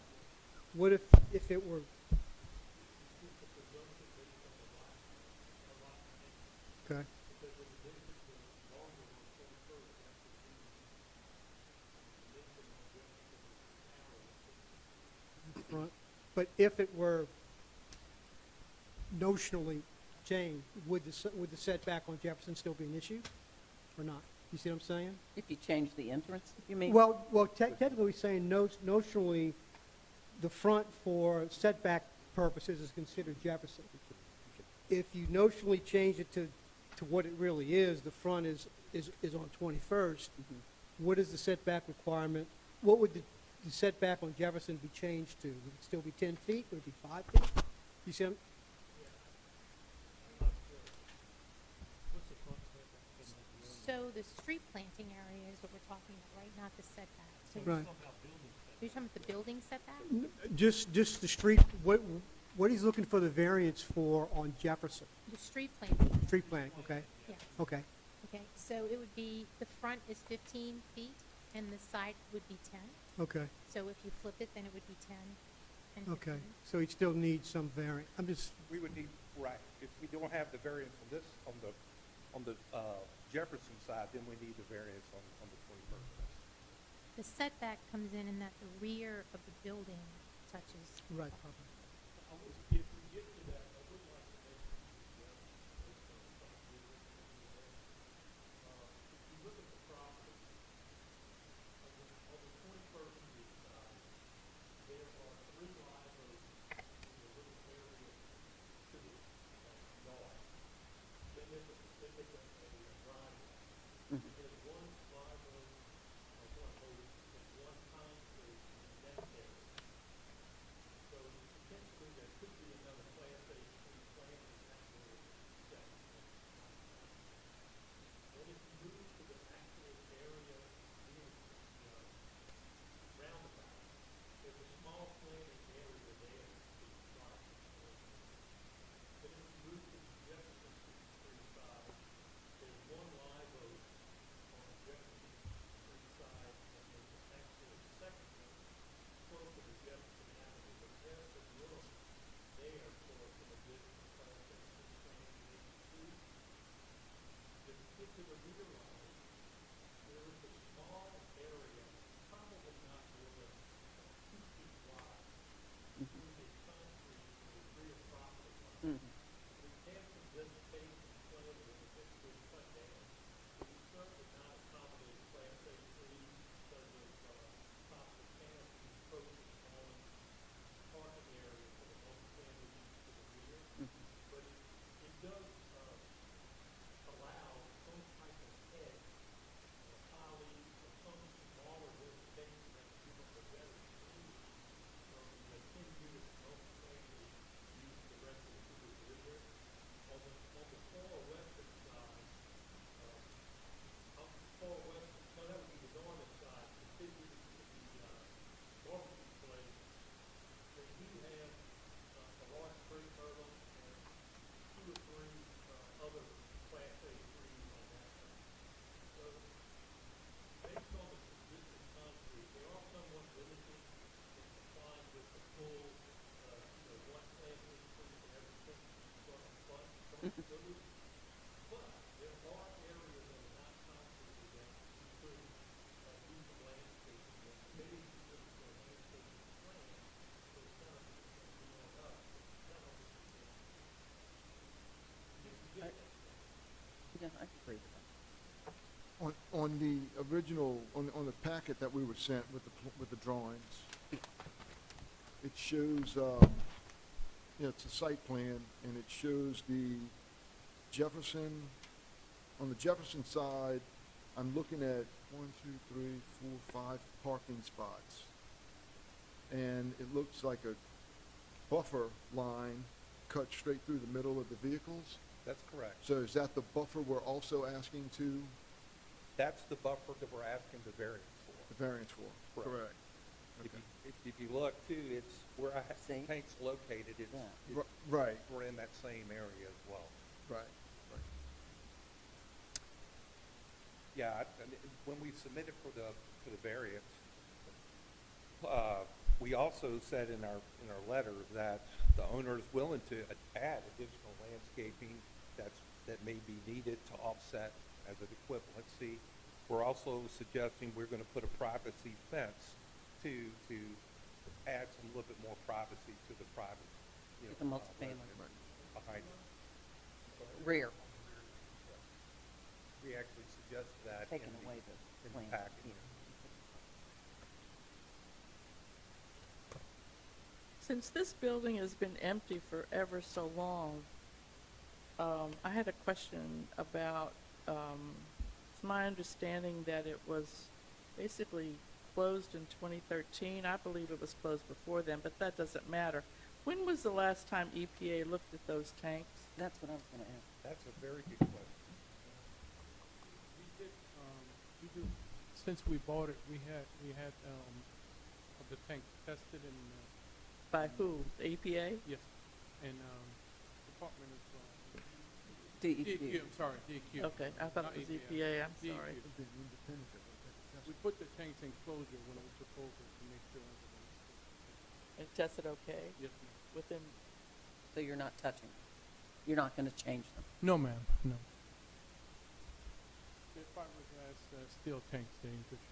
What if it were? Okay. Front, but if it were notionally changed, would the setback on Jefferson still be an issue, or not? You see what I'm saying? If you change the entrance, you mean? Well, technically, we're saying notionally, the front for setback purposes is considered Jefferson. If you notionally change it to what it really is, the front is on 21st, what is the setback requirement? What would the setback on Jefferson be changed to? Would it still be 10 feet? Would it be 5 feet? You see, So the street planting area is what we're talking about, right, not the setback. So right. you're talking about the building setback? Just the street, what he's looking for the variance for on Jefferson? The street planting. Street planting, okay? Yes. Okay, Okay, so it would be, the front is 15 feet and the side would be 10. okay, So if you flip it, then it would be 10 and 15. okay. So he'd still need some variance. I'm just, We would need, right, if we don't have the variance on this, on the Jefferson side, then we need the variance on the 21st. The setback comes in that the rear of the building touches. right. on the original, on the packet that we were sent with the drawings, it shows, it's a site plan, and it shows the Jefferson, on the Jefferson side, I'm looking at 5 parking spots. And it looks like a buffer line cut straight through the middle of the vehicles. That's correct. So is that the buffer we're also asking to, That's the buffer that we're asking the variance for. the variance for? Correct. If Okay. if you look too, it's where our See? tank's located, it's, Yeah. Right, we're in that same area as well. right. Yeah, and when we submitted for the variance, we also said in our letter that the owner is willing to add additional landscaping that may be needed to offset as an equivalency. We're also suggesting we're gonna put a privacy fence to add some little bit more privacy to the private, The multifamily. residence behind it. Rear. We actually suggested that Taking in away the the plan. package. Yeah. Since this building has been empty for ever so long, I had a question about, it's my understanding that it was basically closed in 2013. I believe it was closed before then, but that doesn't matter. When was the last time EPA looked at those tanks? That's what I was gonna ask. That's a very good question. Since we bought it, we had the tank tested and, By who? The EPA? yes, and, Department of, DEQ. I'm sorry, DEQ. Okay, I thought Not it was EPA, I'm DEQ. sorry. We put the tanks in closure when it was proposed to make sure everything And tested okay was, yes, ma'am. within, So you're not touching them? You're not gonna change them? No, ma'am, no. They're fiberglass, steel tanks, they're in good shape.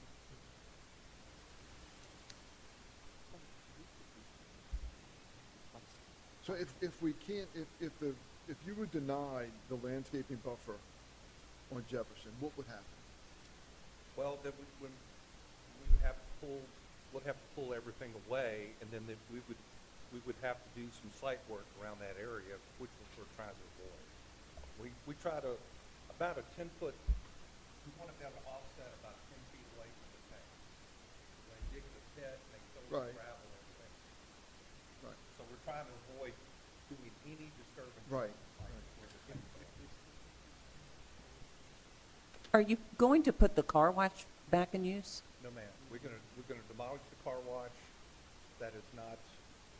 So if we can't, if you were denied the landscaping buffer on Jefferson, what would happen? Well, then we would have to pull everything away, and then we would have to do some site work around that area, which we're trying to avoid. We try to, about a 10-foot, we want to be able to offset about 10 feet away from the tank. When they dig the pit, and they fill Right. with gravel and everything. Right. So we're trying to avoid doing any disturbance. Right. Where the tank goes. Are you going to put the car wash back in use? No, ma'am. We're gonna demolish the car wash. That is not,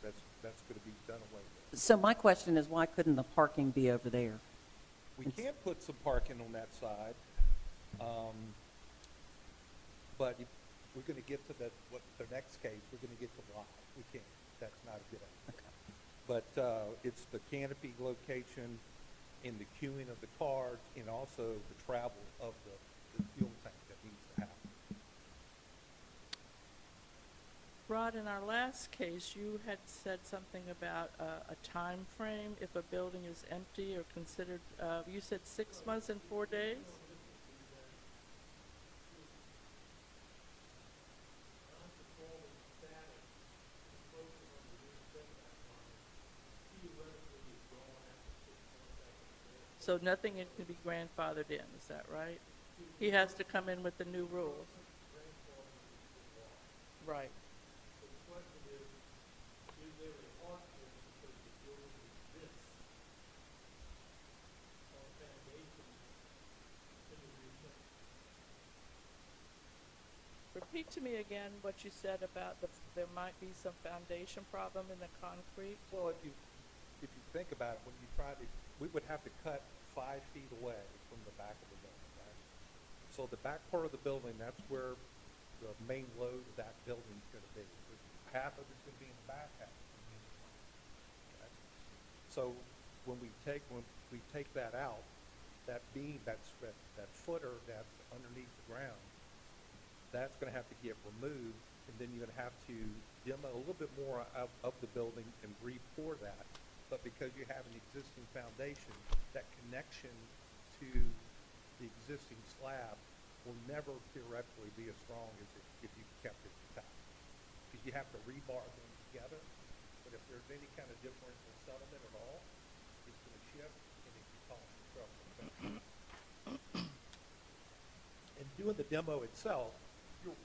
that's gonna be done away with. So my question is, why couldn't the parking be over there? We can put some parking on that side, but if we're gonna get to the next case, we're gonna get to lot. We can't, that's not a good idea. Okay. But, it's the canopy location in the queuing of the cars and also the travel of the fuel tank that needs to happen. Rod, in our last case, you had said something about a time frame if a building is empty or considered, you said 6 months and 4 days? So nothing can be grandfathered in, is that right? He has to come in with the new rules. Right. Repeat to me again what you said about there might be some foundation problem in the concrete. Well, if you think about it, when you try to, we would have to cut 5 feet away from the back of the building, right? So the back part of the building, that's where the main load of that building is gonna be. Half of it's gonna be in the back, half is gonna be in the front. Okay? So when we take that out, that beam, that footer that's underneath the ground, that's gonna have to get removed, and then you're gonna have to demo a little bit more of the building and re-pour that. But because you have an existing foundation, that connection to the existing slab will never theoretically be as strong as if you kept it intact. Because you have to rebar them together, but if there's any kind of differential settlement at all, it's gonna shift and it can cause trouble. And doing the demo itself, you're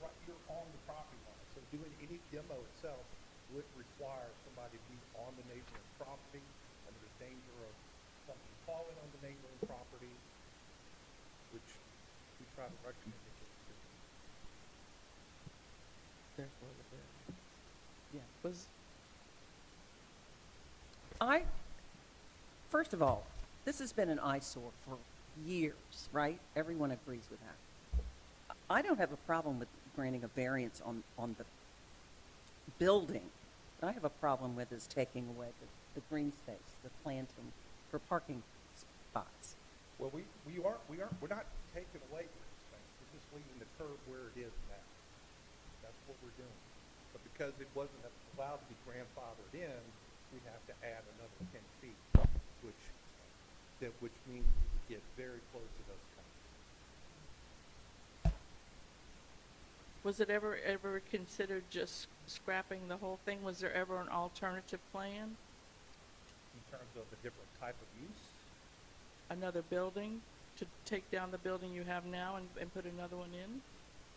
on the property line, so doing any demo itself would require somebody to be on the neighboring property, and there's danger of something falling on the neighboring property, which we try to recommend against it. Therefore, the variance. Yeah. First of all, this has been an eyesore for years, right? Everyone agrees with that. I don't have a problem with granting a variance on the building. What I have a problem with is taking away the green space, the planting for parking spots. Well, we're not taking away green space, we're just leaving the curb where it is now. That's what we're doing. But because it wasn't allowed to be grandfathered in, we have to add another 10 feet, which means we would get very close to those cones. Was it ever considered just scrapping the whole thing? Was there ever an alternative plan? In terms of a different type of use, Another building, to take down the building you have now and put another one in?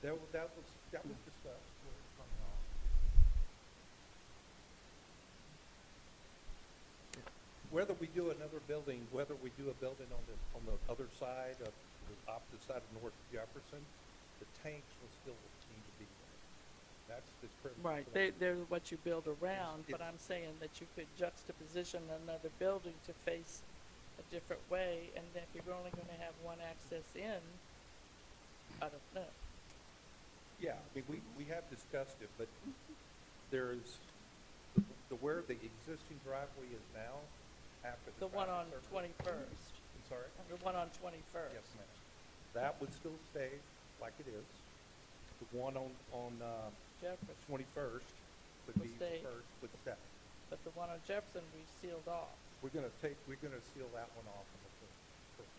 that was discussed. Where it's coming off. Whether we do another building, whether we do a building on the other side of the opposite side of North Jefferson, the tanks will still need to be there. That's the critical. Right, they're what you build around, but I'm saying that you could juxtaposition another building to face a different way, and if you're only gonna have one access in, I don't know. Yeah, I mean, we have discussed it, but there's where the existing driveway is now, after the The one on traffic circle. 21st, I'm sorry? the one on 21st. Yes, ma'am. That would still stay like it is. The one on Jefferson, 21st would Will be stay. first with step. but the one on Jefferson we sealed off. We're gonna seal that one off in the first.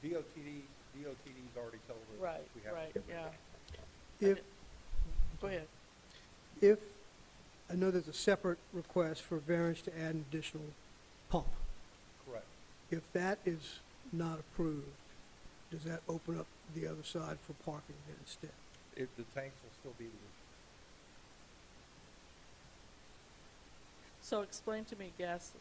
DOTD's already told us Right, we have right, to get rid of yeah. that. If, Go ahead. if, I know there's a separate request for variance to add an additional pump. Correct. If that is not approved, does that open up the other side for parking then instead? The tanks will still be the So explain to me gas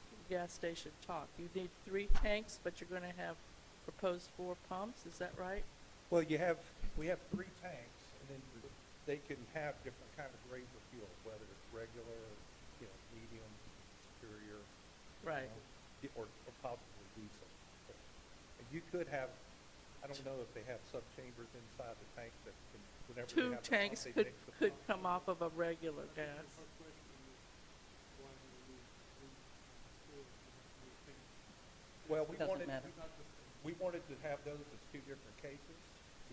station talk. You need 3 tanks, but you're gonna have proposed 4 pumps, is that right? Well, we have 3 tanks, and then they can have different kind of grades of fuel, whether it's regular, medium, superior. Right. Or possibly diesel. And you could have, I don't know if they have sub-chambers inside the tank that can, whenever they 2 have the tanks pump, they could mix the pump. come off of a regular gas. Well, Doesn't matter. we wanted to have those as 2 different cases.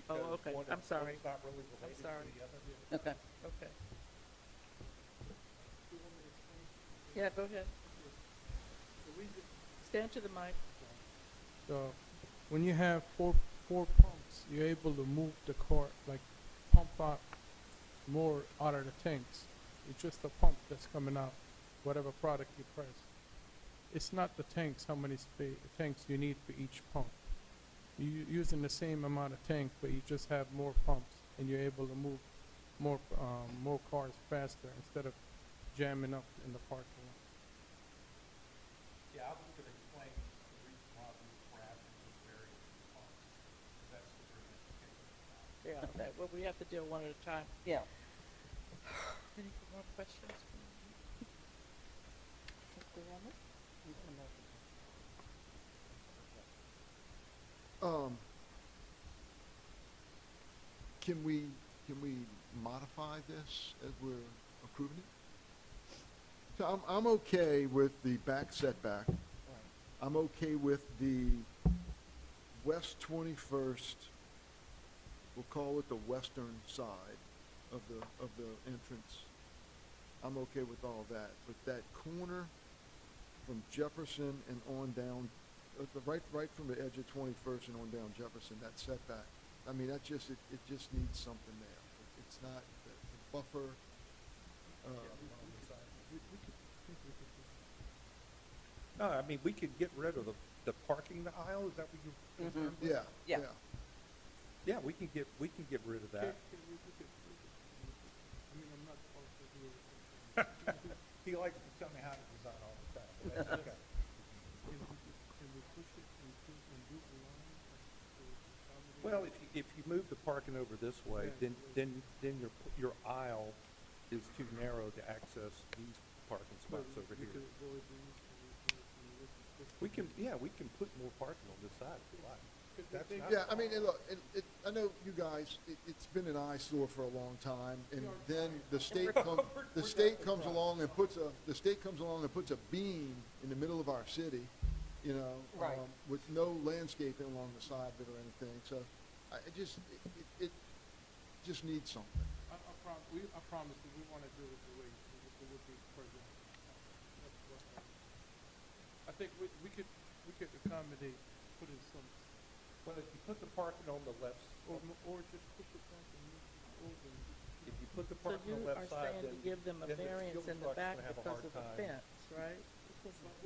Oh, because okay. one I'm is- sorry. One's not really related to sorry. the other. Okay. Okay. Yeah, go ahead. Stand to the mic. So, when you have four pumps, you're able to move the car, like pump out more out of the tanks. It's just the pump that's coming out, whatever product you press. It's not the tanks, how many tanks you need for each pump. You're using the same amount of tank, but you just have more pumps, and you're able to move more cars faster instead of jamming up in the parking lot. Yeah, I was gonna explain the reason why we were asking this variance pumps. That's the reason. Yeah, well, we have to deal one at a time. Yeah. Any more questions? Mr. Romer? Can we modify this as we're approving it? So I'm okay with the back setback. I'm okay with the west 21st, we'll call it the western side of the entrance. I'm okay with all that, but that corner from Jefferson and on down, right from the edge of 21st and on down Jefferson, that setback, I mean, that just, it just needs something there. It's not, the buffer, No, I mean, we could get rid of the parking aisle, is that what you're concerned with? yeah, Yeah. yeah. Yeah, we can get rid of that. I mean, I'm not supposed to do it. He likes to tell me how to design all the time, but that's okay. Can we push it and do the line? to accommodate- Well, if you move the parking over this way, Yeah. then your aisle is too narrow to access these parking spots over We here. could avoid these, We can put more parking on this side if you like. That's not Yeah, a I mean, problem. look, I know you guys, it's been an eyesore for a long time, and then the state comes along and puts a beam in the middle of our city, you know, Right. with no landscaping along the side of it or anything, so it just needs something. I promise you, we wanna do it the way it would be present. That's what I think we could accommodate, putting some, Well, if you put the parking on the left, or just push it back and move it over. if you put the So parking on you the are left side, saying then. to give them a then the variance fuel in the truck's back gonna have a because hard of the time. fence, right?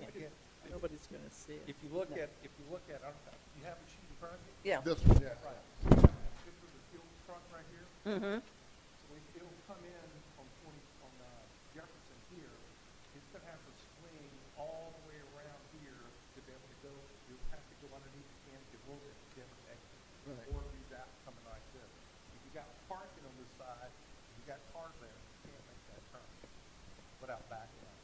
Again, Nobody's gonna see it. if you look at, I don't know, you have a sheet in front of you? Yeah. This one, yeah. Right. This is the fuel truck right here. Mm-hmm. So it'll come in on Jefferson here, it's gonna have to swing all the way around here to be able to go, you'll have to go underneath the can to go to a different exit. Right. Or be that coming like this. If you got parking on this side, you got cars there, you can't make that turn without backing up.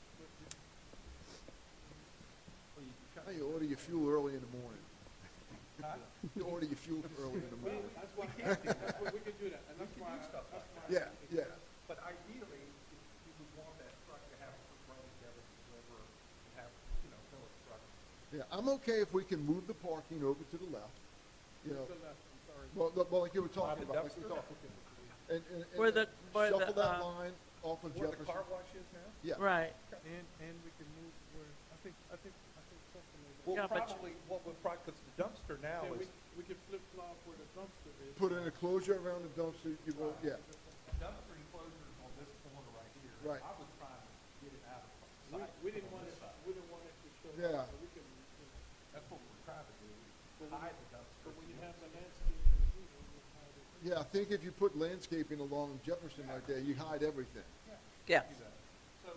Well, you can cut- Hey, you order your fuel early in the morning. Huh? You order your fuel early in the morning. That's why, that's why we could do that, and that's why, stuff that's like why. Yeah, yeah. But ideally, you would want that truck to have a run together to deliver, and have, fill a truck. Yeah, I'm okay if we can move the parking over to the left, you know, To the left, I'm sorry. well, like you were talking the about, like we dumpster? talked. And Where the- where the, shuffle that uh, line off of Where the Jefferson. car wash is now? Yeah. Right. And we can move where, I think something like that. Well, Yeah, but because the dumpster now Yeah, is, we could flip flop where the dumpster is. Put an enclosure around the dumpster, you will, yeah. dumpster enclosure on this corner right here. Right. I was trying to get it out of sight. We didn't on want this it, side. we didn't want it to show Yeah. up, so we can, That's what we're trying to do, But when- hide the dumpster. but when you have the landscaping, we'll hide it. Yeah, I think if you put landscaping along Jefferson right there, you hide everything. Yes. So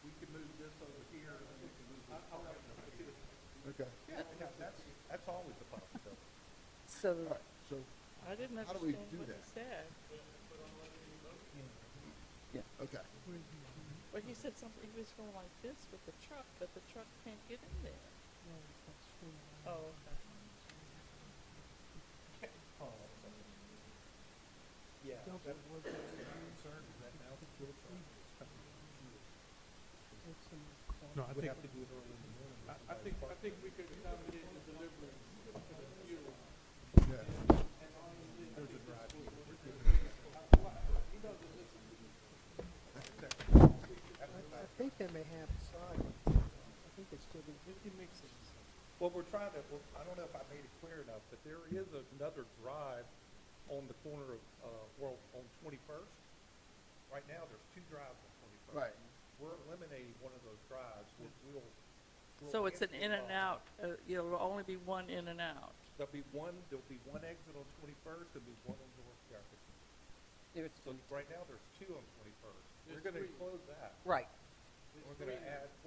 we can move this over here, and we can move this parking over here. Okay. Yeah, that's always a possibility. So, All right, so I didn't How do we understand do what he that? said. okay. Well, he said something, he was going like this with the truck, but the truck can't get in there. Oh, okay. Yeah, that was the concern, is that now the fuel truck is coming. No, I We think, have to do it early in the morning. I think we could accommodate the delivery to the fuel. Yeah. There's a drive here. He doesn't listen to me. I think they may have a side. I think they still do. It makes sense. Well, we're trying to, I don't know if I made it clear enough, but there is another drive on the corner of, on 21st. Right now, there's two drives on 21st. Right. We're eliminating one of those drives. We'll So it's an cancel in and it off. out, it'll only be one in and out. There'll be one exit on 21st, there'll be one on North Jefferson. there's, So right now, there's two on 21st. We're There's gonna three. close that. right. We're gonna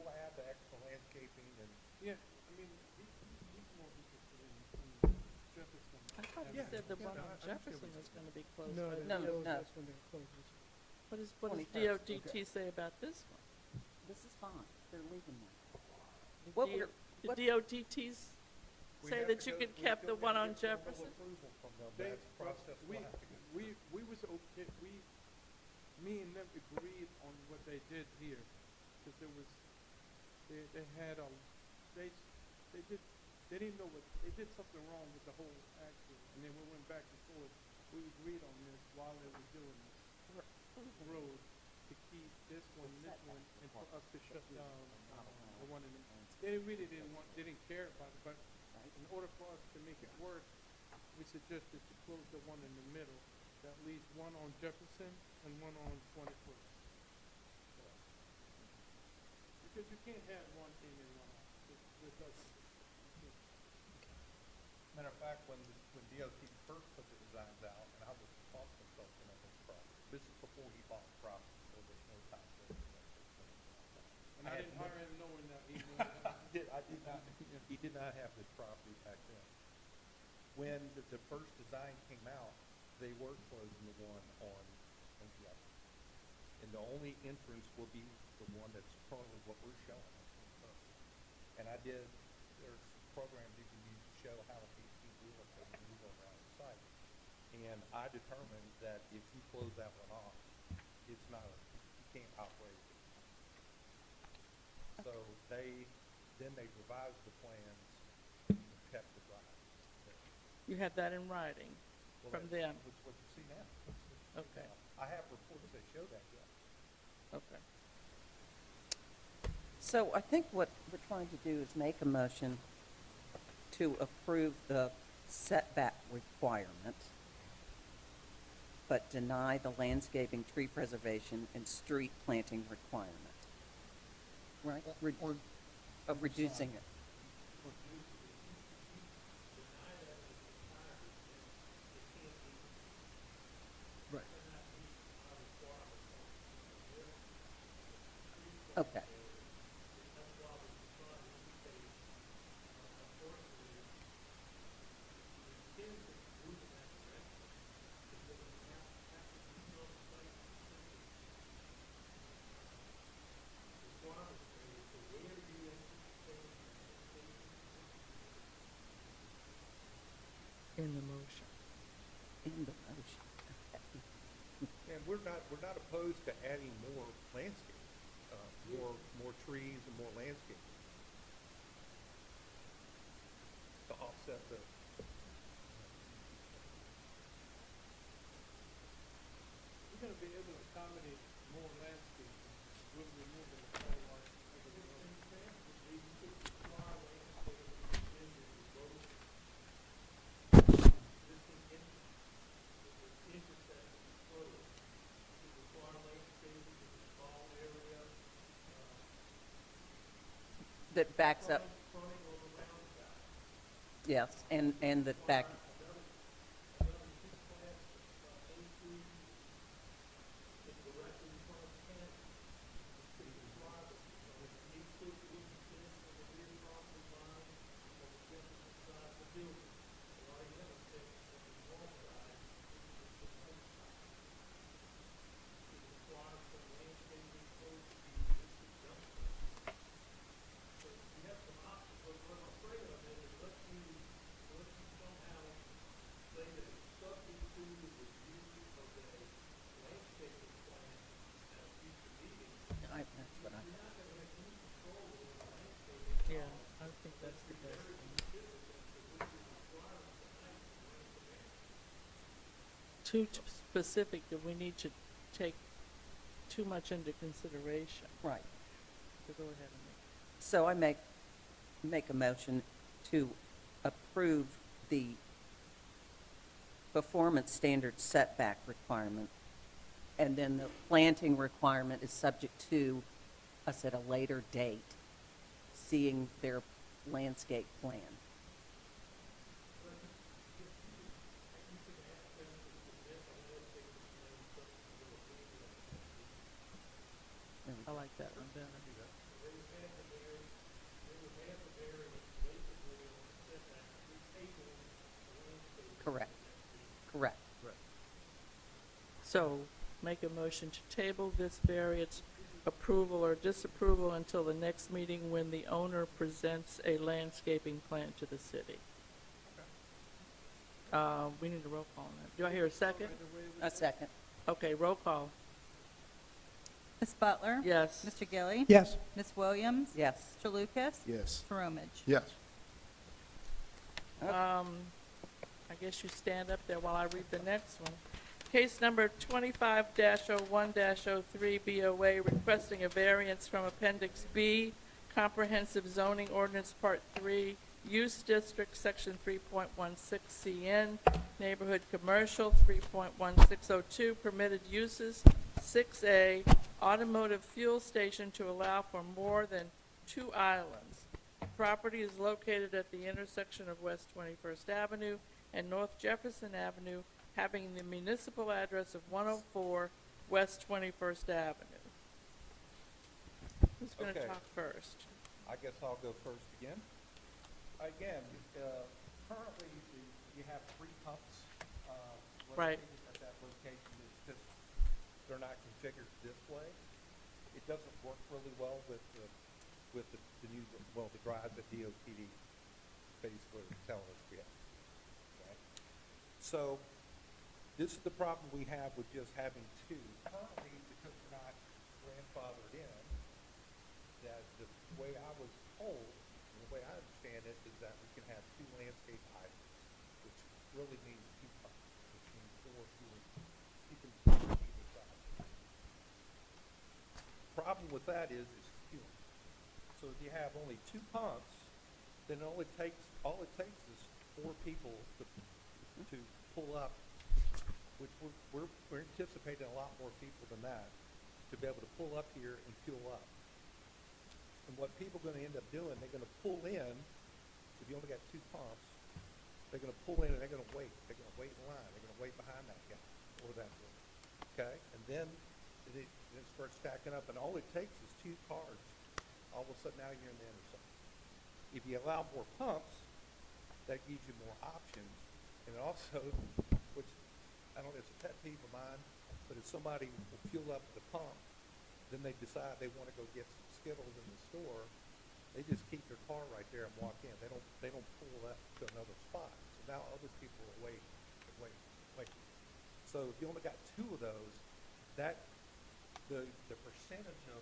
we'll add the extra landscaping and, Yeah, I mean, he's more interested in Jefferson. I thought he Yeah, said the yeah, one no, on I understand Jefferson what was you're gonna be closed No, by they the No, close, no. that's when they're closed. What does 21st. DOT say about this one? This is fine. They're leaving now. Did What D- we're- did what- DOTs we say have that to you go- could we kept still the one gotta on get formal Jefferson? approval from them. They, That's the process we, we'll have to go through. we was okay, me and them agreed on what they did here, because there was, they had, they didn't know what, they did something wrong with the whole action, and then we went back and forth. We agreed on this while they were doing this road, to keep this one, and for us to shut down, the one in the, they really didn't care about it, but in order for us to make it work, we suggested to close the one in the middle. That leaves one on Jefferson and one on 21st. Because you can't have one in and one out. It doesn't. Matter of fact, when DOT first put the designs out, and I was a cost consultant on this property, this is before he bought the property, so there's no time frame. And I didn't hire him knowing that he knew. He did not have this property back then. When the first design came out, they were closing the one on Jefferson. And the only entrance will be the one that's currently what we're showing. And there's programs you can use to show how real estate move around the site. And I determined that if you close that one off, you can't operate it. So they revised the plans and kept the drive. You had that in writing from them? Which what you see now. Okay. I have reports that show that, yes. Okay. So I think what we're trying to do is make a motion to approve the setback requirement, but deny the landscaping, tree preservation, and street planting requirement. Right? Of reducing it. Right. Okay. In the motion. In the motion. And we're not opposed to adding more landscape, more trees and more landscape to offset the. We're gonna be able to accommodate more landscape with removing the pole line. That backs up. Yes, and that back. That's what I thought. Yeah, I think that's the best thing. Too specific that we need to take too much into consideration. Right. So go ahead and So I make a motion to approve the performance standard setback requirement, and then the planting requirement is subject to us at a later date seeing their landscape plan. I like that one better. Correct. Correct. So, make a motion to table this variance approval or disapproval until the next meeting when the owner presents a landscaping plan to the city. We need a roll call on that. Do I hear a second? A second. Okay, roll call. Ms. Butler? Yes. Mr. Gilly? Yes. Ms. Williams? Yes. Mr. Lucas? Yes. Mr. Romage? Yes. I guess you stand up there while I read the next one. Case number 25-01-03 BOA requesting a variance from Appendix B, Comprehensive Zoning Ordinance Part 3, Use District, Section 3.16 CN, Neighborhood Commercial, 3.1602, Permitted Uses, 6A, Automotive Fuel Station to allow for more than 2 islands. Property is located at the intersection of West 21st Avenue and North Jefferson Avenue, having the municipal address of 104 West 21st Avenue. Who's going to Okay. talk first? I guess I'll go first again. Again, currently you have 3 pumps Right. located at that location. It's just, they're not configured this way. It doesn't work really well with the new, well, the drive that DOTD basically is telling us we have. Okay? So this is the problem we have with just having 2. Currently, because we're not grandfathered in, that the way I was told, and the way I understand it, is that we can have 2 landscape items, which really means 2 pumps, which means 4 fuel. You can on either side. Problem with that is fuel. So if you have only 2 pumps, then all it takes is 4 people to pull up, which we're anticipating a lot more people than that to be able to pull up here and fuel up. And what people are going to end up doing, they're going to pull in, if you only got 2 pumps, they're going to pull in and they're going to wait. They're going to wait in line. They're going to wait behind that guy or that girl. Okay? And then it starts stacking up, and all it takes is 2 cars. All of a sudden, now you're in the intersection. If you allow more pumps, that gives you more options. And also, which I don't know, it's a pet peeve of mine, but if somebody will fuel up the pump, then they decide they want to go get some Skittles in the store, they just keep their car right there and walk in. They don't pull that to another spot. So now other people will wait. So if you only got 2 of those, that the percentage of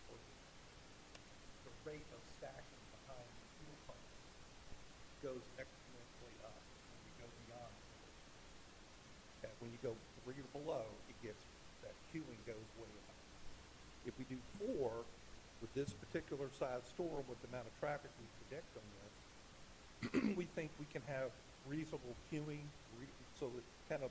or the rate of stacking behind the fuel pumps goes exponentially up when you go beyond 4. Okay, when you go 3 or below, that queuing goes way up. If we do 4 with this particular size store, with the amount of traffic we predict on this, we think we can have reasonable queuing, so it kind of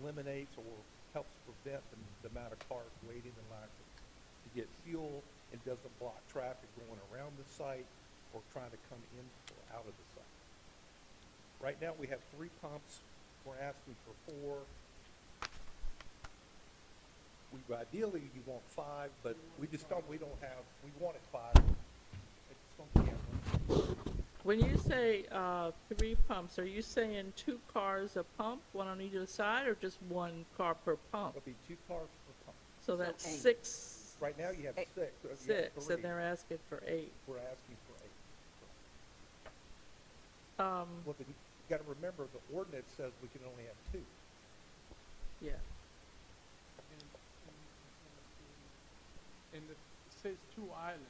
eliminates or helps prevent the amount of cars waiting in line to get fuel, and doesn't block traffic going around the site or trying to come in or out of the site. Right now we have 3 pumps. We're asking for 4. Ideally, you want 5, but we wanted 5. It's something else. When you say 3 pumps, are you saying 2 cars a pump, 1 on either side, or just 1 car per pump? It'll be 2 cars per pump. So that's 8. 6. Right now you have 6. So you have 6, 3. and they're asking for 8. We're asking for 8. Well, but you got to remember, the ordinance says we can only have 2. Yeah. And it says 2 islands.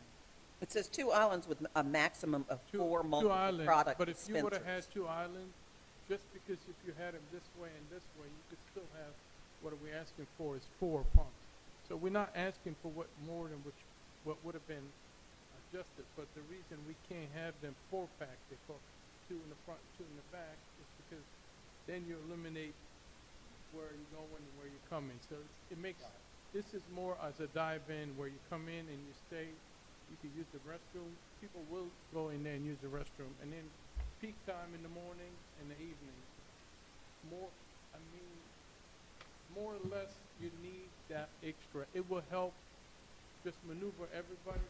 It says 2 islands with a maximum of 4 Two multiple islands, product but if you would have dispensers. had 2 islands, just because if you had them this way and this way, you could still have, what are we asking for is 4 pumps. So we're not asking for what more than what would have been adjusted, but the reason we can't have them 4-pack, they call 2 in the front, 2 in the back, is because then you eliminate where you're going and where you're coming. So it makes, this is more as a dive-in where you come in and you stay. You can use the restroom. People will go in there and use the restroom. And then peak time in the morning and the evening. More or less, you need that extra. It will help just maneuver everybody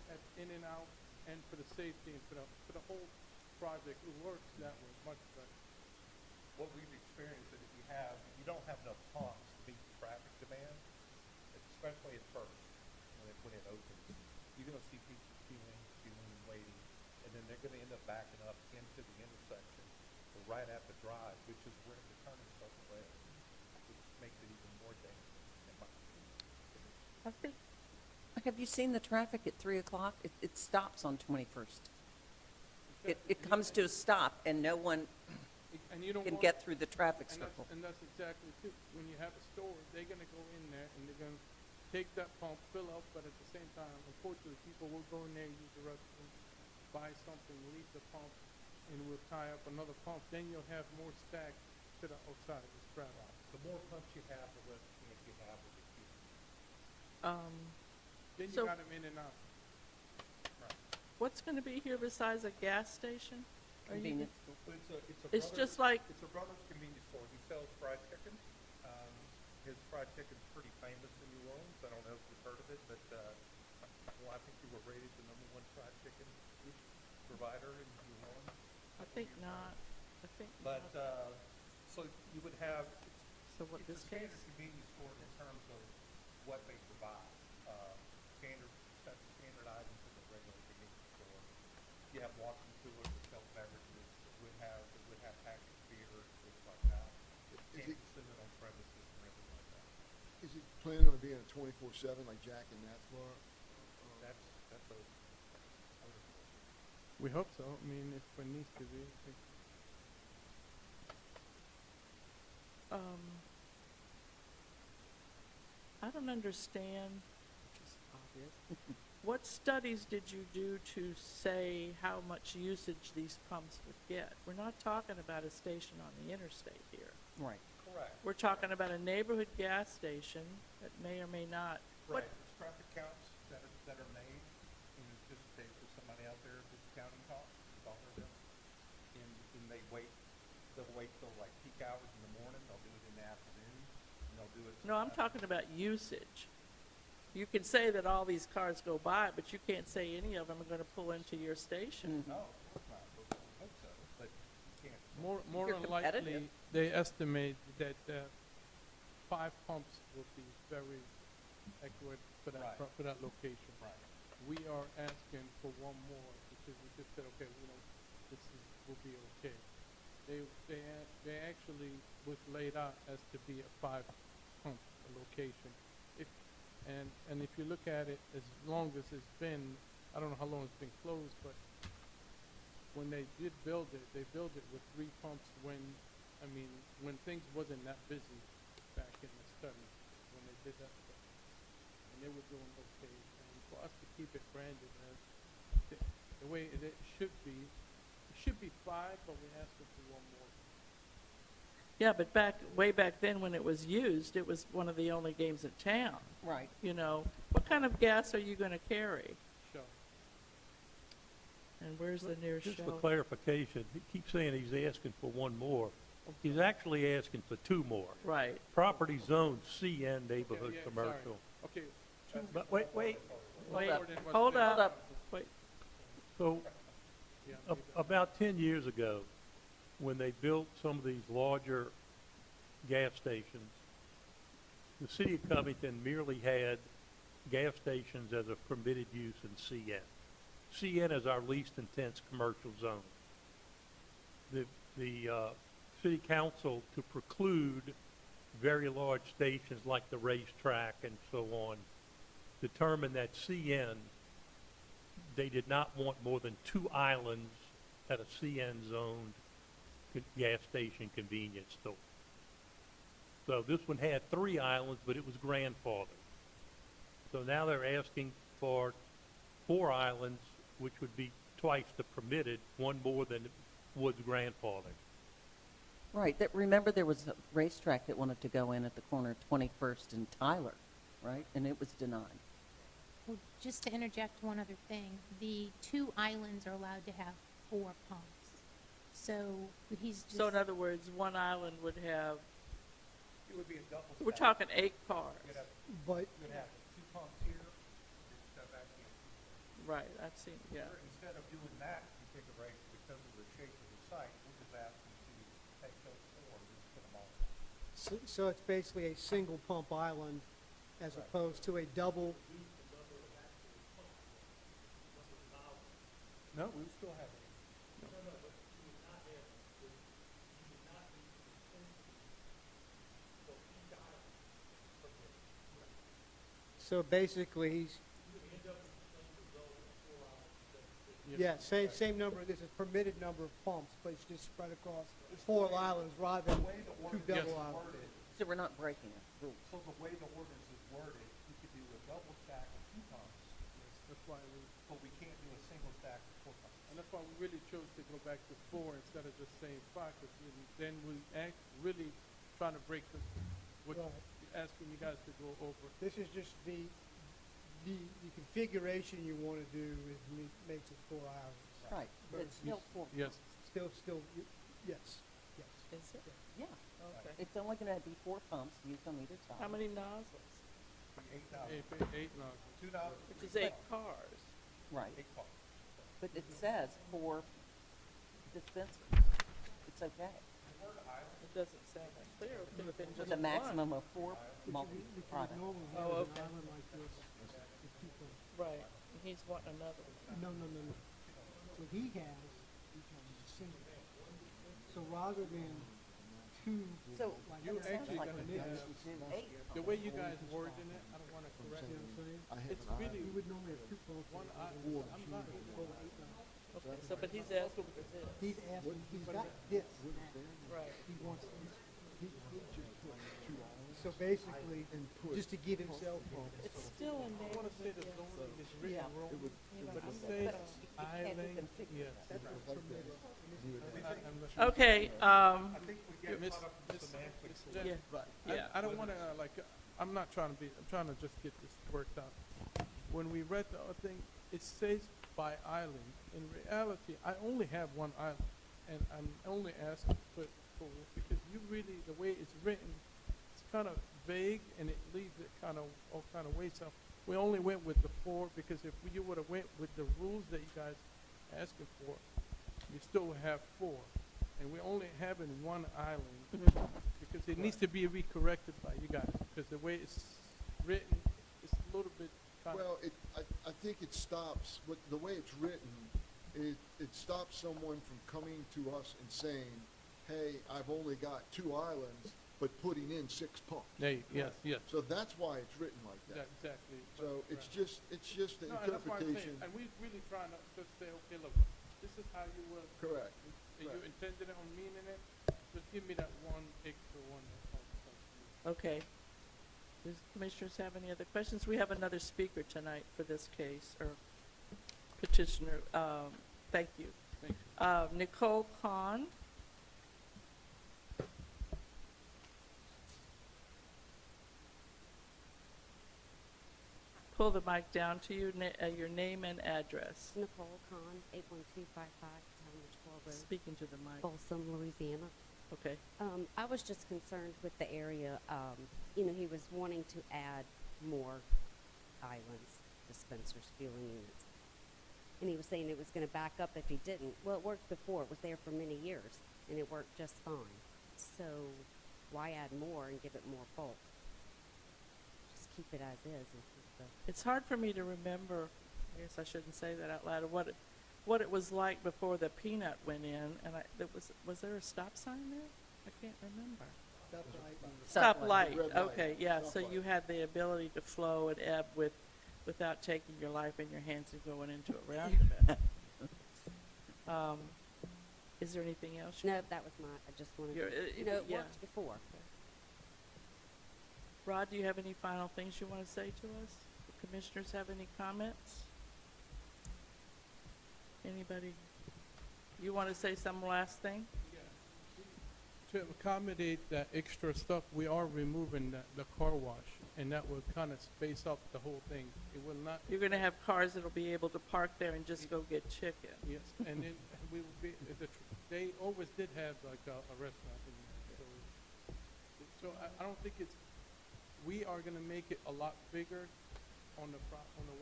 in and out, and for the safety and for the whole project, it works that way much better. What we've experienced is if you don't have enough pumps to meet the traffic demand, especially at first when it opens, you're going to see people queuing, waiting, and then they're going to end up backing up into the intersection or right at the drive, which is where the turning circle is, which makes it even more dangerous, in my opinion. I think Have you seen the traffic at 3 o'clock? It stops on 21st. It comes to a stop, and no one And you don't can want- get through the traffic And circle. that's exactly too. When you have a store, they're gonna go in there and they're gonna take that pump, fill up, but at the same time, unfortunately, people will go in there and use the restroom. buy something, leave the pump, and we'll tie up another pump, then you'll have more stack to the outside of the straddle. The more pumps you have, the less chance you have of it keeping. Then you So- got them in and out. What's gonna be here besides a gas station? Are you- Convenience. But It's just like, It's a brother's convenience store. He sells fried chicken. His fried chicken's pretty famous in New Orleans. I don't know if you've heard of it, but, well, I think you were rated the #1 fried chicken provider in New Orleans. I think not, I think But, not. so you would have, So what it's a this case? standard convenience store in terms of what they provide. Standard items in the regular convenience store. You have walking coolers that sell beverages, it would have packaged beer, things like that. Is Can't it- consume it on premises or anything like that. Is it planning on being a 24/7 like Jack and Matt's bar? That's a, We hope so. I mean, if it needs to be. I think. I don't understand, Which is obvious. what studies did you do to say how much usage these pumps would get? We're not talking about a station on the interstate here. Right. correct. We're talking about a neighborhood gas station that may or may not. Right, there's traffic counts that are made, and it's just, there's somebody out there just counting costs, that's all they're doing. And they'll wait till like peak hours in the morning, they'll do it in the afternoon, and they'll do it. No, I'm talking about usage. You can say that all these cars go by, but you can't say any of them are gonna pull into your station. No, of course not, but we hope so, but you can't. More You're than likely, competitive. they estimate that 5 pumps will be very adequate for that, Right. for that location. Right. We are asking for one more because we just said, okay, will be okay. They actually was laid out as to be a 5 pump location. And if you look at it, as long as it's been, I don't know how long it's been closed, but when they did build it, they built it with 3 pumps when things wasn't that busy back in the study, when they did that stuff. And they were doing okay. And for us to keep it branded as the way it should be, it should be 5, but we asked them for one more. Yeah, but way back then when it was used, it was one of the only games in town. Right. You know, what kind of gas are you gonna carry? Sure. And where's the nearest Just for Shell? clarification, he keeps saying he's asking for one more. He's actually asking for 2 more. Right. Property zone CN neighborhood Yeah, commercial. Okay, But wait, Wait, more than what's hold there. up. Wait, So Yeah, about 10 years ago, when they built some of these larger gas stations, the city of Covington merely had gas stations as a permitted use in CN. CN is our least intense commercial zone. The city council, to preclude very large stations like the racetrack and so on, determined that CN, they did not want more than 2 islands at a CN-zoned gas station convenience store. So this one had 3 islands, but it was grandfathered. So now they're asking for 4 islands, which would be twice the permitted, 1 more than was grandfathered. Right, remember there was a racetrack that wanted to go in at the corner of 21st and Tyler, right? And it was denied. Well, just to interject one other thing, the 2 islands are allowed to have 4 pumps. So he's just. so in other words, one island would have, It would be a double stack. we're talking 8 cars. You'd have, But you'd have 2 pumps here, you'd step back in. Right, I've seen, yeah. Instead of doing that, you take a race because of the shape of the site, we'll just ask them to take those 4 and just put them all. so it's basically a single pump island as opposed to a double. No, we still have it. So basically, he's. Yeah, same number, there's a permitted number of pumps, but it's just spread across 4 islands rather than 2 double islands. So we're not breaking a rule. So the way the ordinance is worded, you could do a double stack of 2 pumps, That's why but we can't do a single stack of 4 pumps. I why we really chose to go back to 4 instead of just saying 5, because then we really trying to break this, what, Right. asking you guys to go over. This is just the configuration you want to do is makes it 4 islands. Right, but it's still four. Yes. Still, yes, yes. Is it? Yeah, Okay. it's only gonna be 4 pumps used on either side. How many nozzles? Eight nozzles. Which is 8 cars. Right. But it says 4 dispensers. It's okay. It doesn't sound that clear. It could have been just With a one. maximum of 4 Which you multi-products. normally Oh, have an okay. island like this with 2 pumps. Right. And he's wanting another one. No. What he has is a single. So rather than 2, So, like You're it sounds actually like gonna we have- should do 8 The way you guys wording it, I don't want to correct you know it. what I'm saying? I have It's an really You would normally have 2 pumps. one. with I'm four not. machines, full of 8 now. Okay, so, but he's asking for this. He's asking, he's got this. Right. He wants, so basically, just to get himself, It's still in I there. want to say the zoning is written Yeah. wrong, You know, but it I'm says gonna- island. Yes. I'm not sure. Okay, Yeah, Miss Jen, yeah, yeah. I don't want to I'm not trying to be. I'm trying to just get this worked out. When we read the other thing, it says by island. In reality, I only have one island, and I'm only asking for because you really the way it's written, it's kind of vague and it leaves it kind of all kind of ways. So we only went with the 4 because if you would have went with the rules that you guys asking for, you still would have 4, and we're only having one island because it needs to be recorrected by you guys because the way it's written, it's a little bit kind Well, I think it stops, the way it's written, it stops someone from coming to us and saying, hey, I've only got 2 islands, but putting in 6 pumps. yes. So that's why it's written like that. Exactly. So it's just the No, and that's why I'm saying, interpretation. and we really trying to just say, okay, look, this is how you will. Correct. You Correct. intended it on meaning it, just give me that one extra one. Okay. Does commissioners have any other questions? We have another speaker tonight for this case, or petitioner. Thank you. Thank you. Nicole Kahn. Pull the mic down to you, your name and address. Nicole Kahn, 81255 Talmadge 12 Road, Speaking to the mic. Folsom, Louisiana. Okay. I was just concerned with the area, he was wanting to add more islands, dispensers, fueling units. And he was saying it was gonna back up if he didn't. Well, it worked before, it was there for many years, and it worked just fine. So why add more and give it more bulk? Just keep it as is and keep the, It's hard for me to remember, I guess I shouldn't say that out loud, what it was like before the peanut went in, and was there a stop sign there? I can't remember. Stoplight, Red light. okay, yeah, so Stoplight. you had the ability to flow and ebb without taking your life in your hands and going into a roundabout. Is there anything else? no, that was I just wanted You're- to, it yeah. worked before. Rod, do you have any final things you want to say to us? The commissioners have any comments? Anybody? You want to say some last thing? To accommodate that extra stuff, we are removing the car wash, and that will kind of space up the whole thing. It will not, You're going to have cars that'll be able to park there and just go get chicken. yes, and then we will be, they always did have like a restaurant in there, so I don't think we are gonna make it a lot bigger on the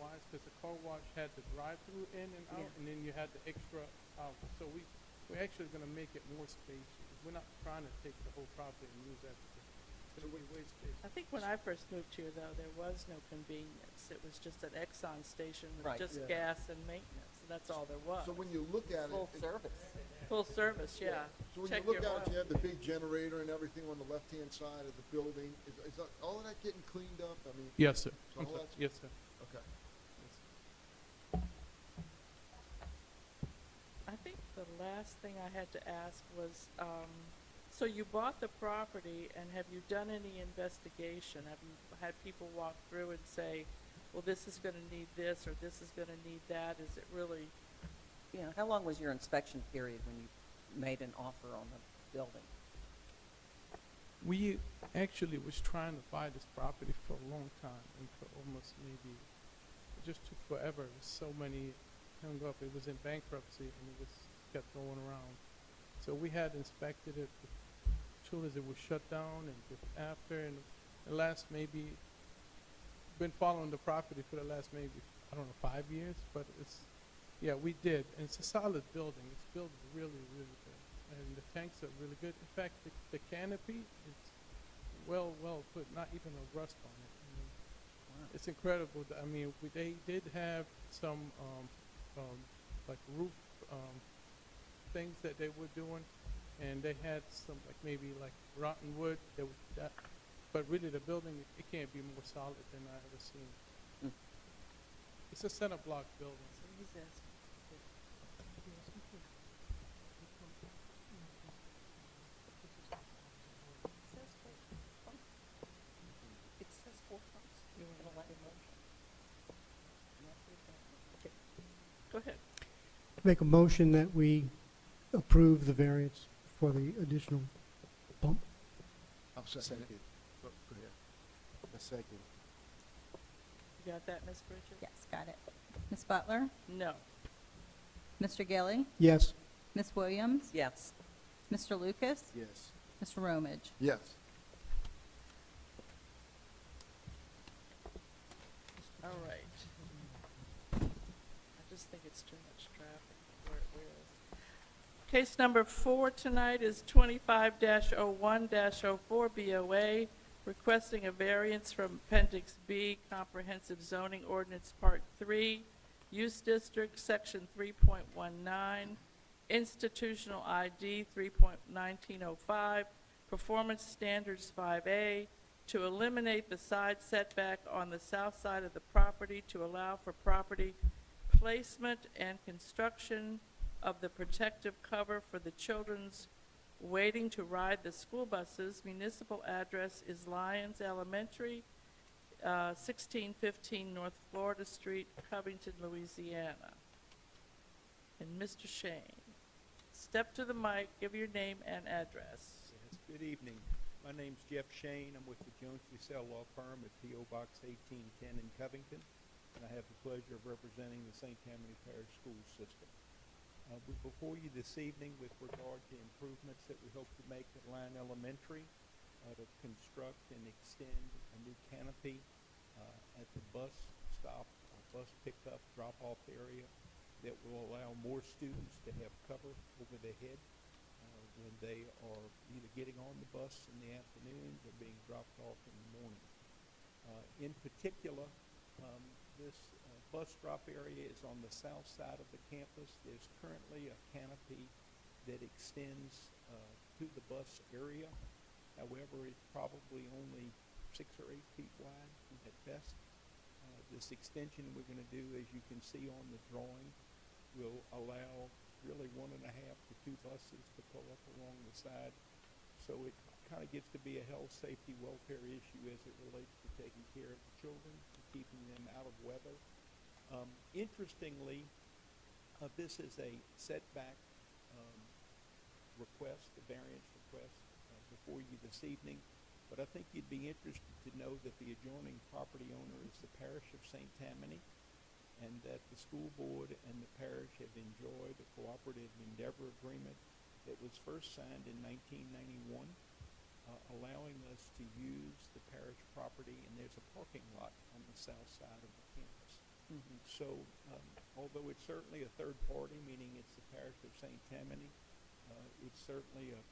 wise, because the car wash had the drive-through in and out, Yeah. and then you had the extra out, so we're actually gonna make it more spacious. We're not trying to take the whole property and use that, it's gonna be way spacious. I think when I first moved here, though, there was no convenience. It was just an Exxon station with Right. just Yeah. gas and maintenance. That's all there was. So when you look at Full it, service. Full service, yeah. so when Check you look your at it, oil. you have the big generator and everything on the left-hand side of the building. Is that, all of that getting cleaned up? I mean, Yes, sir. So I'm all sorry. that's- Yes, sir. okay. I think the last thing I had to ask was, so you bought the property, and have you done any investigation? Have you had people walk through and say, well, this is gonna need this, or this is gonna need that? Is it really Yeah, how long was your inspection period when you made an offer on the building? We actually was trying to buy this property for a long time, and for almost maybe, it just took forever. It was so many hung up. It was in bankruptcy, and it was kept going around. So we had inspected it as soon as it was shut down, and just after, and the last maybe, been following the property for the last maybe, I don't know, 5 years, but it's, yeah, we did. And it's a solid building. It's built really, really good. And the tanks are really good. In fact, the canopy is well put, not even a rust on it. I mean, it's incredible. I mean, they did have some, like roof, things that they were doing, and they had some, like maybe like rotten wood that was that, but really the building, it can't be more solid than I ever seen. It's a center block building. It says 4 months. You were gonna let him motion. Go ahead. Make a motion that we approve the variance for the additional pump. I'll second it. Go ahead. A second. You got that, Ms. Bridget? Yes, got it. Ms. Butler? No. Mr. Gilly? Yes. Ms. Williams? Yes. Mr. Lucas? Yes. Mr. Romage? Yes. All right. I just think it's too much traffic where it is. Case number 4 tonight is 25-01-04 BOA, requesting a variance from Appendix B, Comprehensive Zoning Ordinance Part 3, Use District, Section 3.19, Institutional ID 3.1905, Performance Standards 5A, to eliminate the side setback on the south side of the property to allow for property placement and construction of the protective cover for the children's waiting to ride the school buses. Municipal address is Lyons Elementary, 1615 North Florida Street, Covington, Louisiana. And Mr. Shane, step to the mic, give your name and address. Yes, good evening. My name's Jeff Shane. I'm with the Jones Fussell Law Firm at P.O. Box 1810 in Covington, and I have the pleasure of representing the St. Tammany Parish School System. We're before you this evening with regard to improvements that we hope to make at Lyon Elementary to construct and extend a new canopy at the bus stop, bus pickup, drop-off area that will allow more students to have cover over their head when they are either getting on the bus in the afternoons or being dropped off in the morning. In particular, this bus drop area is on the south side of the campus. There's currently a canopy that extends to the bus area. However, it's probably only 6 or 8 feet wide at best. This extension we're going to do, as you can see on the drawing, will allow really 1.5 to 2 buses to pull up along the side. So it kind of gets to be a health, safety, welfare issue as it relates to taking care of the children and keeping them out of weather. Interestingly, this is a setback request, a variance request before you this evening. But I think you'd be interested to know that the adjoining property owner is the parish of St. Tammany, and that the school board and the parish have enjoyed a cooperative endeavor agreement that was first signed in 1991, allowing us to use the parish property, and there's a parking lot on the south side of the campus. Mm-hmm. So, although it's certainly a third party, meaning it's the parish of St. Tammany, it's certainly a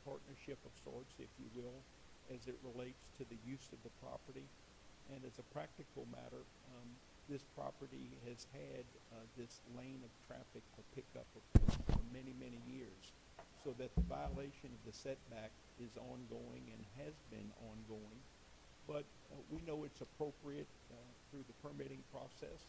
partnership of sorts, if you will, as it relates to the use of the property. And as a practical matter, this property has had this lane of traffic for pickup for many, many years, so that the violation of the setback is ongoing and has been ongoing. But we know it's appropriate through the permitting process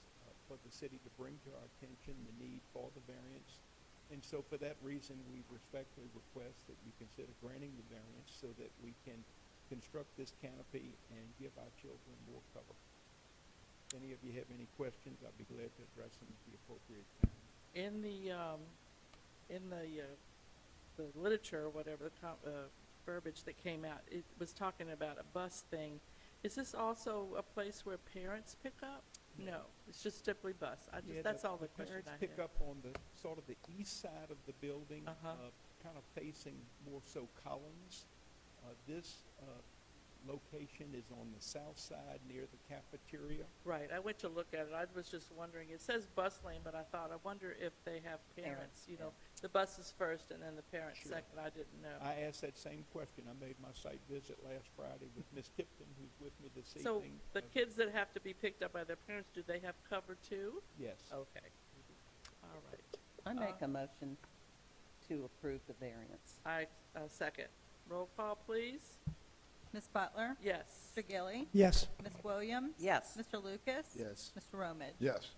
for the city to bring to our attention the need for the variance. And so for that reason, we respectfully request that you consider granting the variance so that we can construct this canopy and give our children more cover. If any of you have any questions, I'd be glad to address them at the appropriate time. in the literature or whatever, verbiage that came out, it was talking about a bus thing. Is this also a place where parents pick up? No, it's just strictly bus. That's all the question I Parents pick had. up on the, sort of the east side of the building, Uh-huh. kind of facing more so Collins. This location is on the south side near the cafeteria. Right, I went to look at it. I was just wondering, it says bus lane, but I thought, I wonder if they have parents, you know, the bus is first and then the parents Sure. second. I didn't know. I asked that same question. I made my site visit last Friday with Miss Tipton, who's with me this So evening. the kids that have to be picked up by their parents, do they have cover too? Yes. Okay. All right. I make a motion to approve the variance. I second. Roll call, please. Ms. Butler? Yes. Mr. Gilly? Yes. Ms. Williams? Yes. Mr. Lucas? Yes. Mr. Romage? Yes.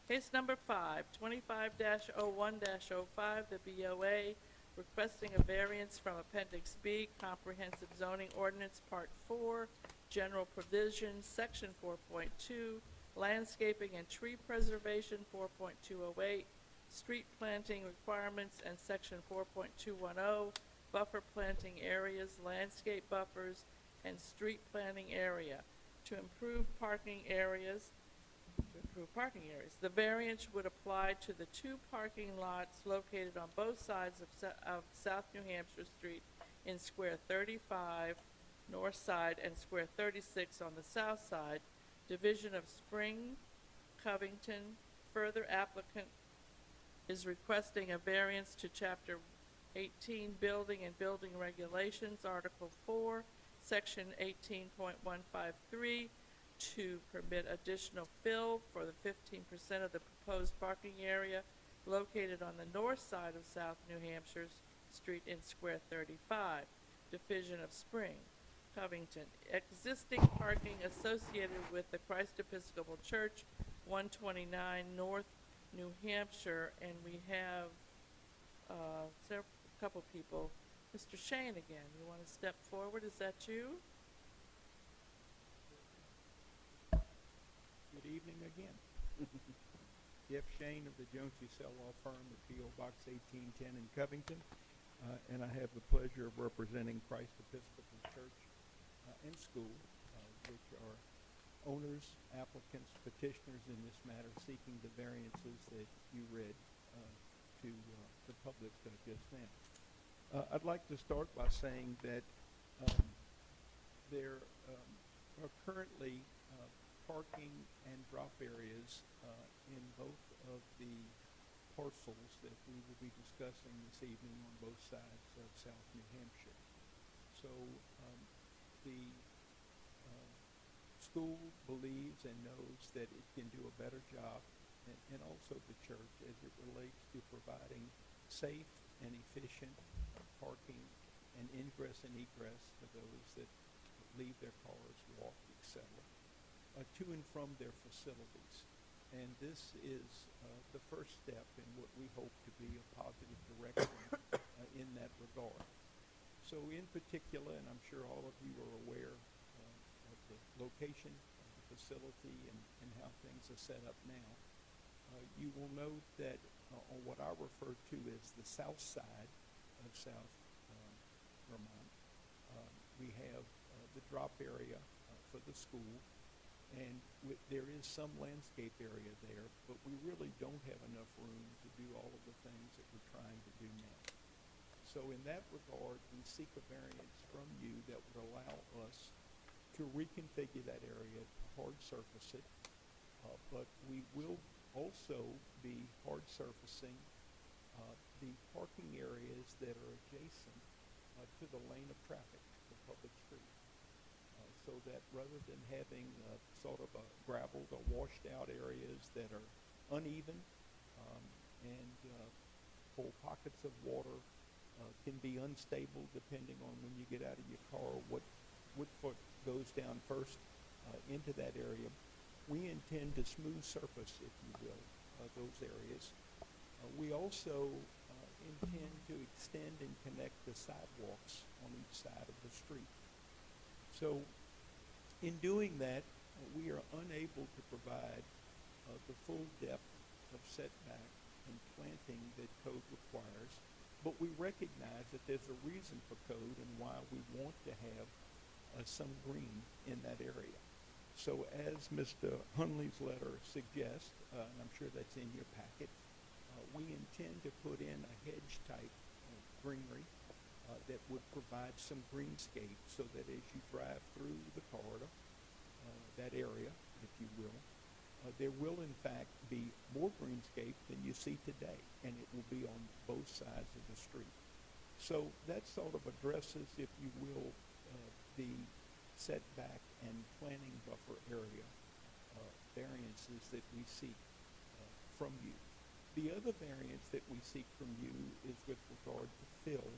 Case number 5, 25-01-05, the BOA requesting a variance from Appendix B, Comprehensive Zoning Ordinance, Part 4, General Provisions, Section 4.2, Landscaping and Tree Preservation, 4.208, Street Planting Requirements, and Section 4.210, Buffer Planting Areas, Landscape Buffers, and Street Planting Area to improve parking areas. The variance would apply to the 2 parking lots located on both sides of South New Hampshire Street in Square 35, north side, and Square 36 on the south side, Division of Spring, Covington. Further, applicant is requesting a variance to Chapter 18, Building and Building Regulations, Article 4, Section 18.153, to permit additional fill for the 15% of the proposed parking area located on the north side of South New Hampshire Street in Square 35, Division of Spring, Covington. Existing parking associated with the Christ Episcopal Church, 129 North New Hampshire, and we have a couple people. Mr. Shane again, you want to step forward? Is that you? Good evening again. Jeff Shane of the Jones Sell Law Firm at P.O. Box 1810 in Covington, and I have the pleasure of representing Christ Episcopal Church and School, which are owners, applicants, petitioners in this matter, seeking the variances that you read to the public just now. I'd like to start by saying that there are currently parking and drop areas in both of the parcels that we will be discussing this evening on both sides of South New Hampshire. So the school believes and knows that it can do a better job, and also the church, as it relates to providing safe and efficient parking and ingress and egress for those that leave their cars, walk, etc., to and from their facilities. And this is the first step in what we hope to be a positive direction in that regard. So in particular, and I'm sure all of you are aware of the location of the facility and how things are set up now, you will note that on what I refer to as the south side of South Vermont, we have the drop area for the school, and there is some landscape area there, but we really don't have enough room to do all of the things that we're trying to do now. So in that regard, we seek a variance from you that would allow us to reconfigure that area, hard surface it, but we will also be hard surfacing the parking areas that are adjacent to the lane of traffic, the public street. So that rather than having sort of a gravelled or washed out areas that are uneven and full pockets of water, can be unstable depending on when you get out of your car, what foot goes down first into that area. We intend to smooth surface, if you will, those areas. We also intend to extend and connect the sidewalks on each side of the street. So in doing that, we are unable to provide the full depth of setback and planting that code requires, but we recognize that there's a reason for code and why we want to have some green in that area. So as Mr. Hunley's letter suggests, and I'm sure that's in your packet, we intend to put in a hedge type greenery that would provide some greenscape so that as you drive through the corridor, that area, if you will, there will in fact be more greenscape than you see today, and it will be on both sides of the street. So that sort of addresses, if you will, the setback and planning buffer area variances that we seek from you. The other variance that we seek from you is with regard to fill,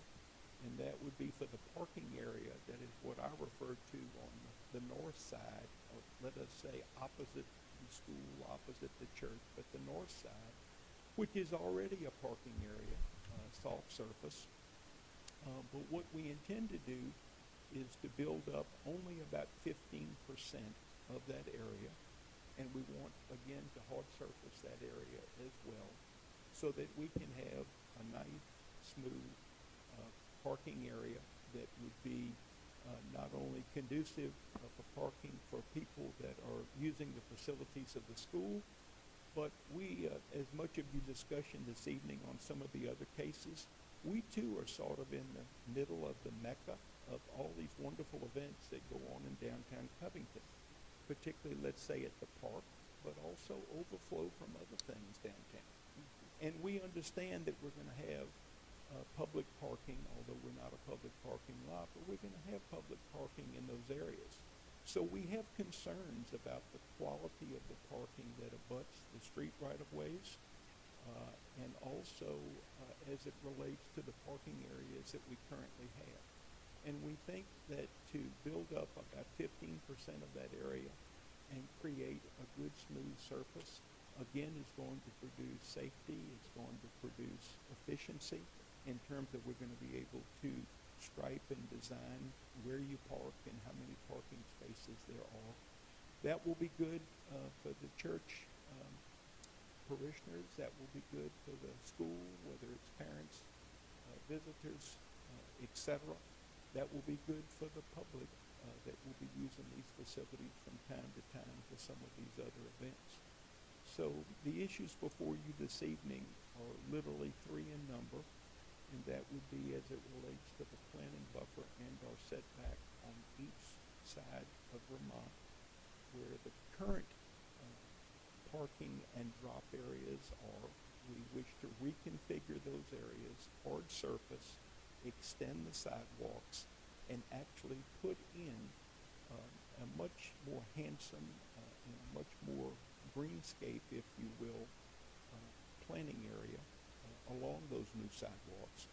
and that would be for the parking area that is what I refer to on the north side of, let us say, opposite the school, opposite the church, but the north side, which is already a parking area, soft surface. But what we intend to do is to build up only about 15% of that area, and we want, again, to hard surface that area as well, so that we can have a nice, smooth parking area that would be not only conducive for parking for people that are using the facilities of the school, but we, as much of your discussion this evening on some of the other cases, we too are sort of in the middle of the mecca of all these wonderful events that go on in downtown Covington, particularly, let's say, at the park, but also overflow from other things downtown. And we understand that we're going to have public parking, although we're not a public parking lot, but we're going to have public parking in those areas. So we have concerns about the quality of the parking that abuts the street right-of-ways, and also as it relates to the parking areas that we currently have. And we think that to build up about 15% of that area and create a good smooth surface, again, is going to produce safety, it's going to produce efficiency in terms of we're going to be able to stripe and design where you park and how many parking spaces there are. That will be good for the church parishioners. That will be good for the school, whether it's parents, visitors, etc. That will be good for the public that will be using these facilities from time to time for some of these other events. So the issues before you this evening are literally 3 in number, and that would be as it relates to the planning buffer and our setback on each side of Vermont, where the current parking and drop areas are. We wish to reconfigure those areas, hard surface, extend the sidewalks, and actually put in a much more handsome and a much more greenscape, if you will, planning area along those new sidewalks.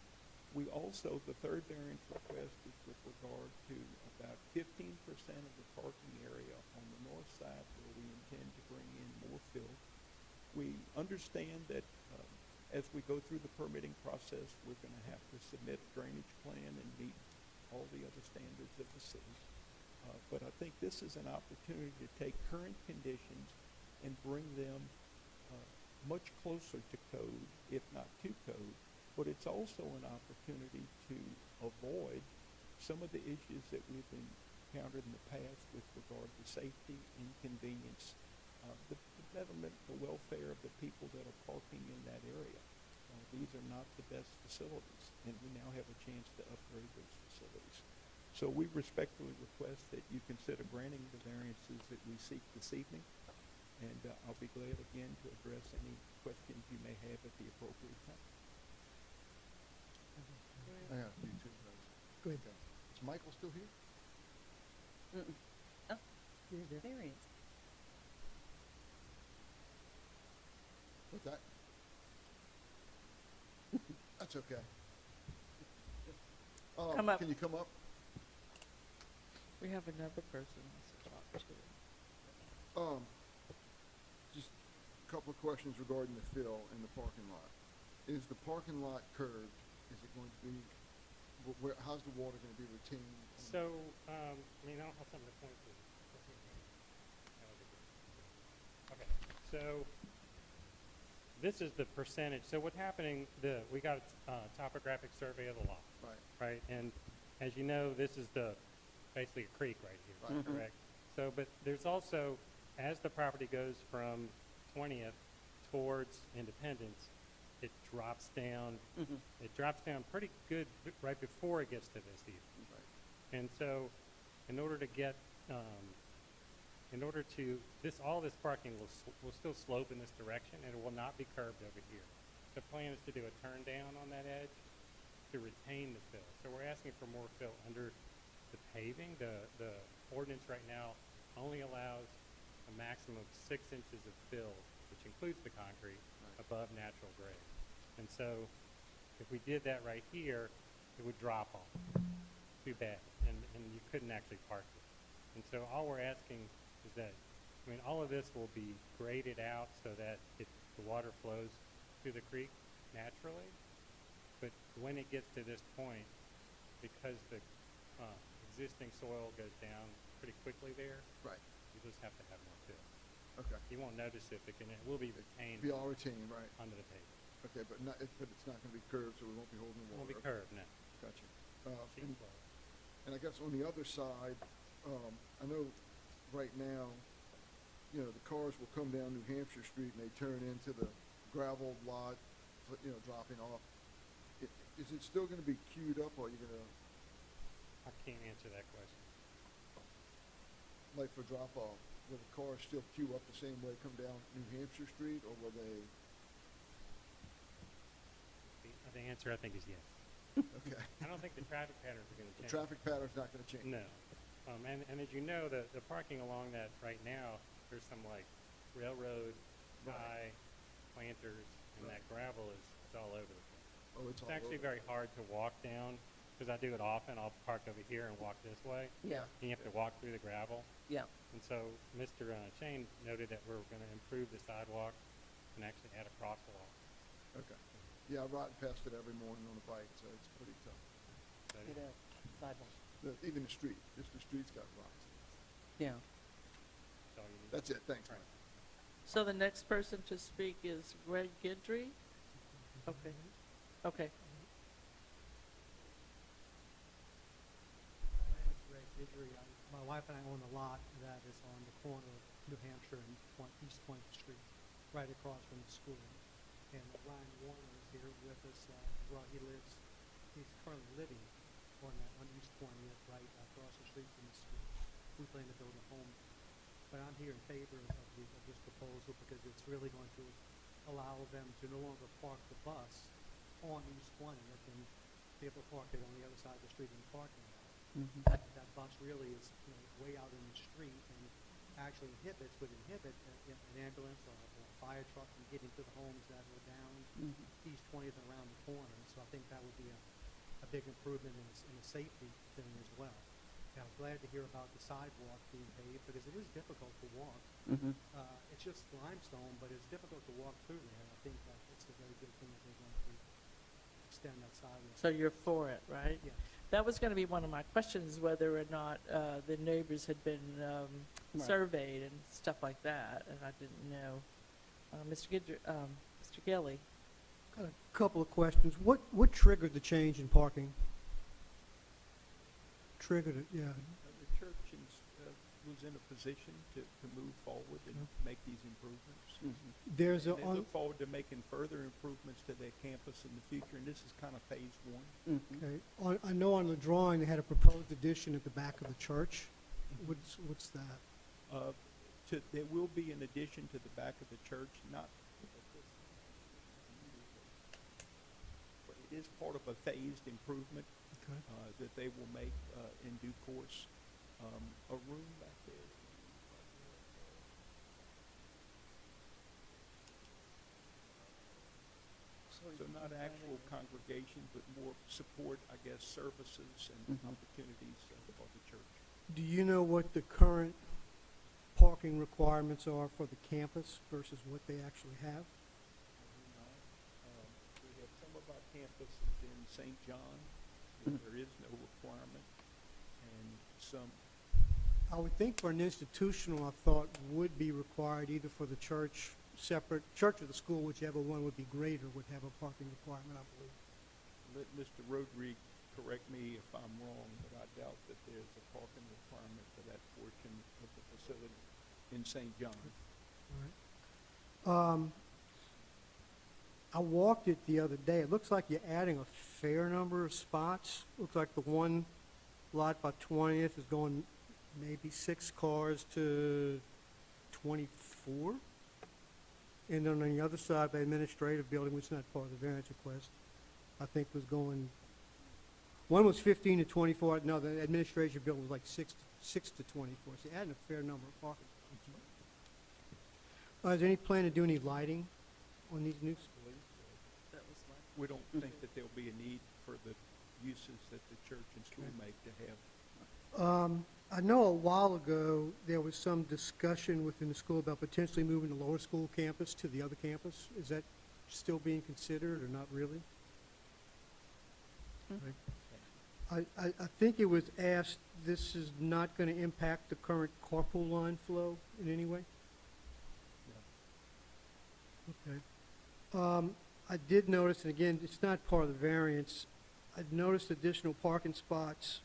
We also, the third variance request is with regard to about 15% of the parking area on the north side where we intend to bring in more fill. We understand that as we go through the permitting process, we're going to have to submit a drainage plan and meet all the other standards of the city. But I think this is an opportunity to take current conditions and bring them much closer to code, if not to code, but it's also an opportunity to avoid some of the issues that we've encountered in the past with regard to safety, inconvenience, the betterment, the welfare of the people that are parking in that area. These are not the best facilities, and we now have a chance to upgrade those facilities. So we respectfully request that you consider granting the variances that we seek this evening, and I'll be glad again to address any questions you may have at the appropriate time. I have a few too. Go ahead. Okay. Is Michael still here? Mm-mm. Oh, there he is. What's that? That's okay. Come up. Can you come up? We have another person to talk to. Just a couple of questions regarding the fill in the parking lot. Is the parking lot curved? Is it going to be, how's the water going to be retained? So, I mean, I don't have something to point to. Okay, so this is the percentage. So what's happening, we got a topographic survey of the lot. Right, and as you know, this is basically a creek right here, Right. correct? So, but there's also, as the property goes from 20th towards Independence, it drops down. It drops down pretty good right before it gets to this even. And so, in order to get, all this parking will still slope in this direction, and it will not be curved over here. The plan is to do a turn down on that edge to retain the fill. So we're asking for more fill under the paving. The ordinance right now only allows a maximum of 6 inches of fill, which includes the concrete, above natural grade. And so if we did that right here, it would drop off. Too bad. And you couldn't actually park it. And so all we're asking is that, all of this will be graded out so that the water flows through the creek naturally. But when it gets to this point, because the existing soil goes down pretty quickly there, you just have to have more fill. Okay. You won't notice it, but it will be retained. Be all retained, right. Under the pavement. Okay, but it's not gonna be curved, so we won't be holding the It water. won't be curved, no. Gotcha. Sheet And- flow. And I guess on the other side, I know right now, the cars will come down New Hampshire Street and they turn into the gravel lot, dropping off. Is it still gonna be queued up, or are you gonna, I can't answer that question. like for drop off, will the cars still queue up the same way, come down New Hampshire Street, or will they? The answer, I think, is yes. Okay. I don't think the traffic patterns are gonna The change. traffic pattern's not gonna change? No. And as you know, the parking along that right now, there's some like railroad tie planters, and that gravel is all over the place. Oh, it's all actually over. very hard to walk down, because I do it often. I'll park over here and walk this way. Yeah. And you have to walk through the gravel. Yeah. And so Mr. Shane noted that we're gonna improve the sidewalk and actually add a crosswalk. Okay. Yeah, I ride past it every morning on the bike, so it's pretty tough. It is. Sidewalk. Even the street, just the street's got rocks. Yeah. That's all you need. That's it, thanks, Mike. So the next person to speak is Greg Gidry? Okay. Okay. My name is Greg Gidry. My wife and I own a lot that is on the corner of New Hampshire and East 20th Street, right across from the school. And Ryan Warner is here with us. Well, he's currently living on East 20th, right across the street from the school. We plan to build a home. But I'm here in favor of this proposal because it's really going to allow them to no longer park the bus on East 20th and be able to park it on the other side of the street in the parking lot. That bus really is way out in the street and actually would inhibit an ambulance or a fire truck from getting to the homes that are down East 20th and around the corner. So I think that would be a big improvement in a safety thing as well. And I was glad to hear about the sidewalk being paved because it is difficult to walk. It's just limestone, but it's difficult to walk through there. I think that it's a very good thing that they're going to extend that sidewalk. So you're for it, right? Yes. That was going to be one of my questions, whether or not the neighbors had been surveyed and stuff like that, and I didn't know. Mr. Gilly. Got a couple of questions. What triggered the change in parking? Triggered it, yeah. The church was in a position to move forward and make these improvements. There's And they look forward to making further improvements to their campus in the future, and this is kind of phase one. Okay. I know on the drawing they had a proposed addition at the back of the church. What's that? There will be an addition to the back of the church, not, but it is part of a phased improvement that they will make in due course. A room back there. So not actual congregation, but more support, I guess, services and opportunities for the church. Do you know what the current parking requirements are for the campus versus what they actually have? We have some of our campuses in St. John, where there is no requirement, and some. I would think for an institutional, I thought would be required either for the church separate, church or the school, whichever one would be greater, would have a parking requirement, I believe. Let Mr. Rodriguez correct me if I'm wrong, but I doubt that there's a parking requirement for that portion of the facility in St. John. All right. I walked it the other day. It looks like you're adding a fair number of spots. Looks like the one lot by 20th is going maybe 6 cars to 24. And then on the other side, by administrative building, which is not part of the variance request, I think was going, one was 15 to 24. No, the administration building was like 6 to 24. So you're adding a fair number of parking spots. Is there any plan to do any lighting on these new? We don't think that there'll be a need for the uses that the church and school make to have. I know a while ago, there was some discussion within the school about potentially moving the lower school campus to the other campus. Is that still being considered or not really? Right. I think it was asked, this is not going to impact the current carpool line flow in any way? Okay. I did notice, and again, it's not part of the variance, I've noticed additional parking spots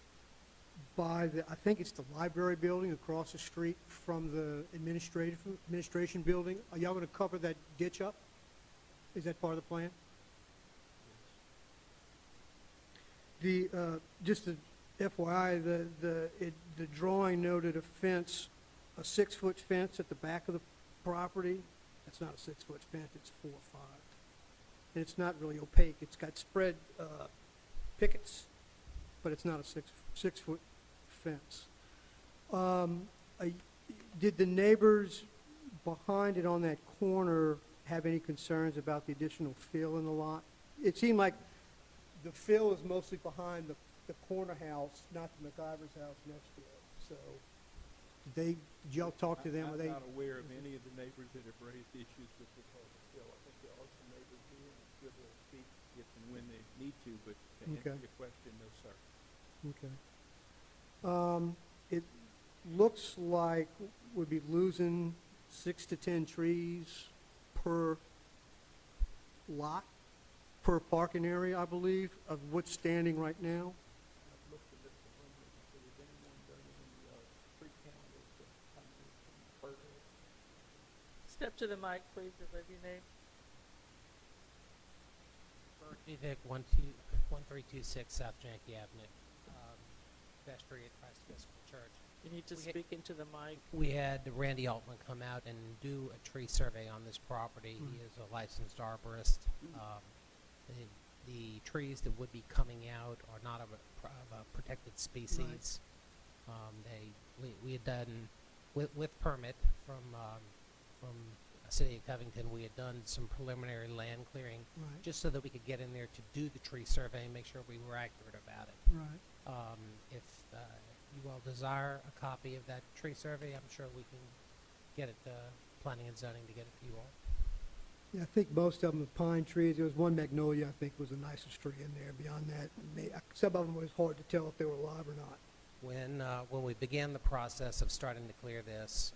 by the, I think it's the library building across the street from the administration building. Are y'all gonna cover that ditch up? Is that part of the plan? The, just a FYI, the drawing noted a fence, a 6-foot fence at the back of the property. That's not a 6-foot fence, it's 4 or 5. And it's not really opaque. It's got spread pickets, but it's not a 6-foot fence. Did the neighbors behind it on that corner have any concerns about the additional fill in the lot? It seemed like the fill is mostly behind the corner house, not the McIver's house next to it. So, did y'all talk to them? I'm not aware of any of the neighbors that have raised issues with regard to fill. I think there are some neighbors here, and I'm sure they'll speak if and when they need to, but to answer your question, no, sir. Okay. It looks like we'd be losing 6 to 10 trees per lot, per parking area, I believe, of what's standing right now. I've looked at Mr. Holmes, and has anyone done any tree count or further? Step to the mic, please, and leave your name. Bert Vivek, 1326 South Yankee Avenue, vestry at Christ Episcopal Church. You need to speak into the mic. We had Randy Altman come out and do a tree survey on this property. He is a licensed arborist. The trees that would be coming out are not of a protected species. We had done with permit from the city of Covington. We had done some preliminary land clearing just so that we could get in there to do the tree survey and make sure we were accurate about it. Right. If you all desire a copy of that tree survey, I'm sure we can get it planning and zoning to get it to you all. Yeah, I think most of them are pine trees. There was one magnolia, I think, was the nicest tree in there. Beyond that, some of them was hard to tell if they were alive or not. When we began the process of starting to clear this,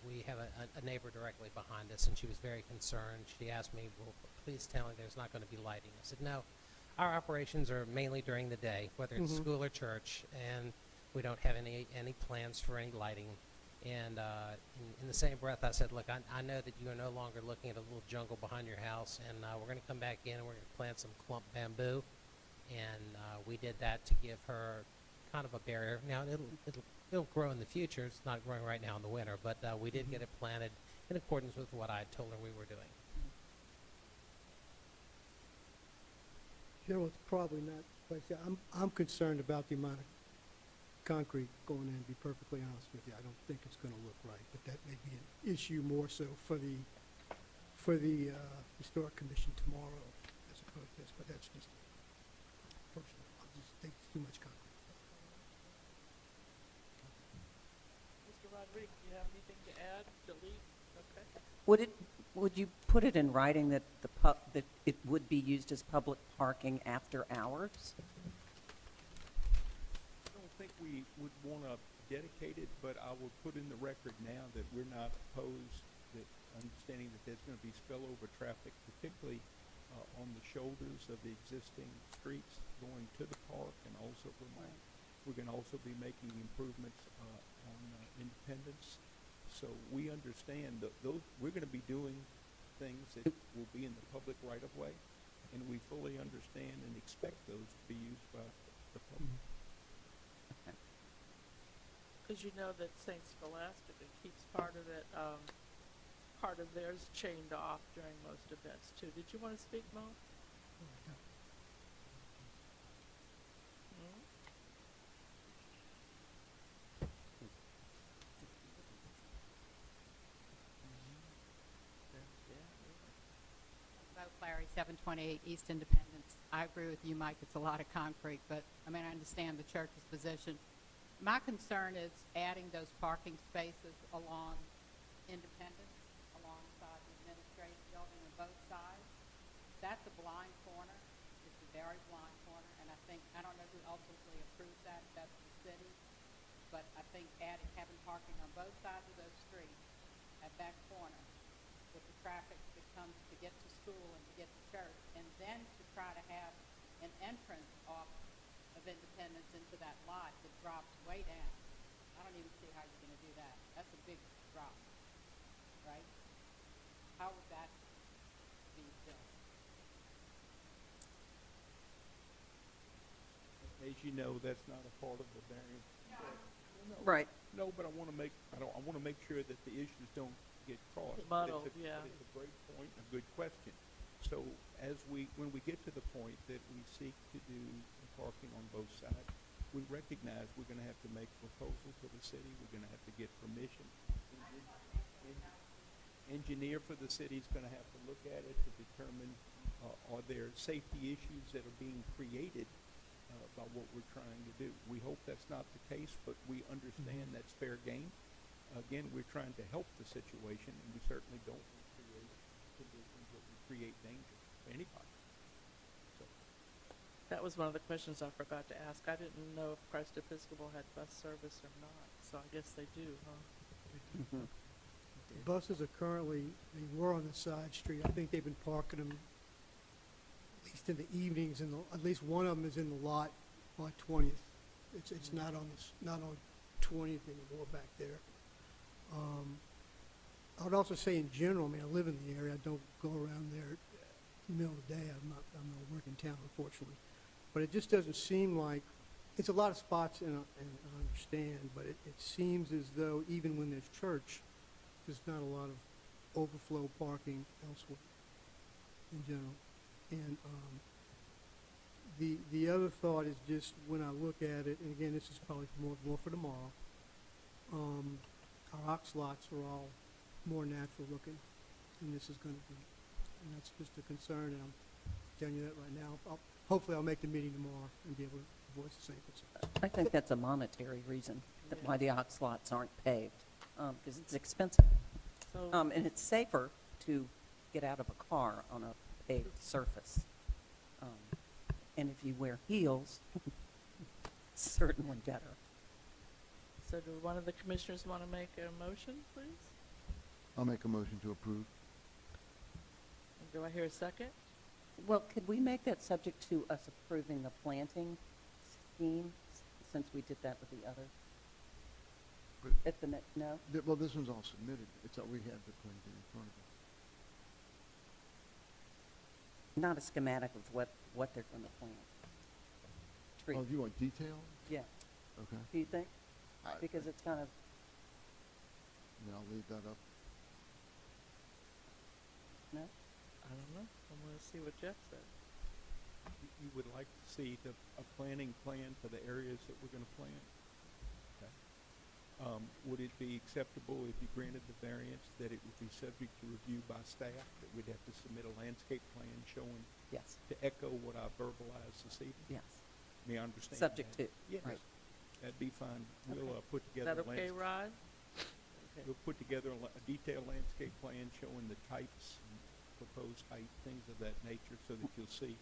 we have a neighbor directly behind us, and she was very concerned. She asked me, well, please tell me there's not going to be lighting. I said, no, our operations are mainly during the day, whether it's school or church, and we don't have any plans for any lighting. And in the same breath, I said, look, I know that you are no longer looking at a little jungle behind your house, and we're going to come back in and we're going to plant some clump bamboo. And we did that to give her kind of a barrier. Now, it'll grow in the future. It's not growing right now in the winter, but we did get it planted in accordance with what I told her we were doing. General, it's probably not quite. I'm concerned about the amount of concrete going in, to be perfectly honest with you. I don't think it's going to look right, but that may be an issue more so for the Historic Commission tomorrow as opposed to this, but that's just personal. I just think it's too much concrete. Mr. Rodriguez, do you have anything to add, delete? Okay. Would you put it in writing that that it would be used as public parking after hours? I don't think we would want to dedicate it, but I will put in the record now that we're not opposed, that understanding that there's gonna be spillover traffic, particularly, on the shoulders of the existing streets going to the park and also Vermont. We're gonna also be making improvements, on Independence. So we understand that those, we're gonna be doing things that will be in the public right of way, and we fully understand and expect those to be used by the public. Because you know that St. Scholastica keeps part of it, part of theirs chained off during most events too. Did you want to speak, Mo? Hmm? Bo Clary, 728 East Independence. I agree with you, Mike. It's a lot of concrete, but I mean, I understand the church's position. My concern is adding those parking spaces along Independence, alongside the administrative building on both sides. That's a blind corner. It's a very blind corner, and I don't know who ultimately approves that. That's the city. But I think having parking on both sides of those streets at that corner, with the traffic that comes to get to school and to get to church, and then to try to have an entrance off of Independence into that lot that drops way down. I don't even see how you're gonna do that. That's a big drop, right? How would that be built? As you know, that's not a part of the variance. No, Right. No, but I wanna make sure that the issues don't get crossed. Muddled, But yeah. it's a great point, a good question. So when we get to the point that we seek to do parking on both sides, we recognize we're gonna have to make a proposal to the city, we're gonna have to get permission. Engineer for the city's gonna have to look at it to determine, are there safety issues that are being created, by what we're trying to do. We hope that's not the case, but we understand that's fair game. Again, we're trying to help the situation, and we certainly don't want to create conditions that would create danger for anybody. So, That was one of the questions I forgot to ask. I didn't know if Christ Episcopal had bus service or not, so I guess they do, huh? The buses are currently, they were on the side street. I think they've been parking them, at least in the evenings, at least one of them is in the lot by 20th. It's not on not on 20th anymore back there. I would also say in general, I mean, I live in the area. I don't go around there in the middle of the day. I'm not working town, unfortunately. But it just doesn't seem like, it's a lot of spots, and I understand, but it seems as though even when there's church, there's not a lot of overflow parking elsewhere in general. And the other thought is just when I look at it, and again, this is probably more for tomorrow, our ox lots are all more natural looking than this is going to be. And that's just a concern, and I'm telling you that right now. Hopefully I'll make the meeting tomorrow and be able to voice the same concern. I think that's a monetary reason that why the ox lots aren't paved, because it's expensive. So, And it's safer to get out of a car on a paved surface. And if you wear heels, certainly better. so do one of the commissioners want to make a motion, please? I'll make a motion to approve. And do I hear a second? Well, could we make that subject to us approving the planting scheme, since we did that with the other? But At the next, no? Well, this one's all submitted. It's all, we have the plan in front of us. Not a schematic of what they're gonna plant. Trees. Oh, you want detail? Yeah, Okay. do you think? Because it's kind of, Yeah, I'll leave that up. no? I don't know. I'm going to see what Jeff said. you would like to see a planning plan for the areas that we're gonna plant? Okay. Would it be acceptable if you granted the variance that it would be subject to review by staff, that we'd have to submit a landscape plan showing, Yes, to echo what I verbalized this evening? yes. May I understand Subject that? to, Yes, right. that'd be fine. We'll, put Is together that okay, Rod? Okay. We'll put together a detailed landscape plan showing the types, and proposed height, things of that nature, so that you'll see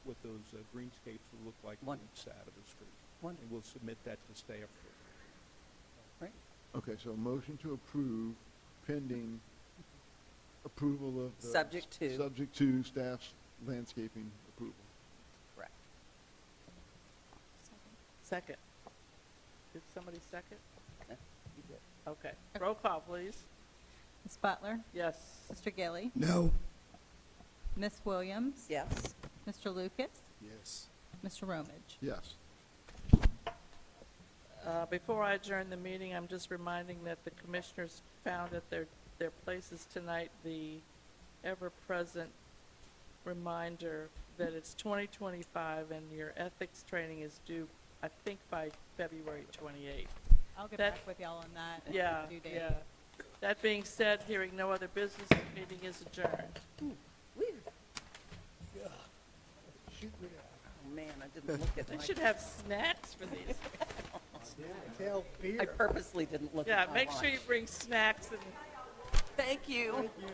what those greenscapes will look like on each side of the street. Wonderful. And we'll submit that to staff. Right. Okay, so motion to approve pending approval of the. Subject to. Subject to staff's landscaping approval. Correct. Second. Did somebody second? No, you did. Okay. Roll call, please. Ms. Butler? Yes. Mr. Gilly? No. Ms. Williams? Yes. Mr. Lucas? Yes. Mr. Romage? Yes. Before I adjourn the meeting, I'm just reminding that the commissioners found at their places tonight the ever-present reminder that it's 2025 and your ethics training is due, I think, by February 28th. I'll get That- back with y'all on that. Yeah, due date. yeah. That being said, hearing no other business, meeting is adjourned. Oh, man, I didn't look at They my. should have snacks for these. Tell beer. I purposely didn't look Yeah, at my make sure watch. you bring snacks and Thank you. Thank you.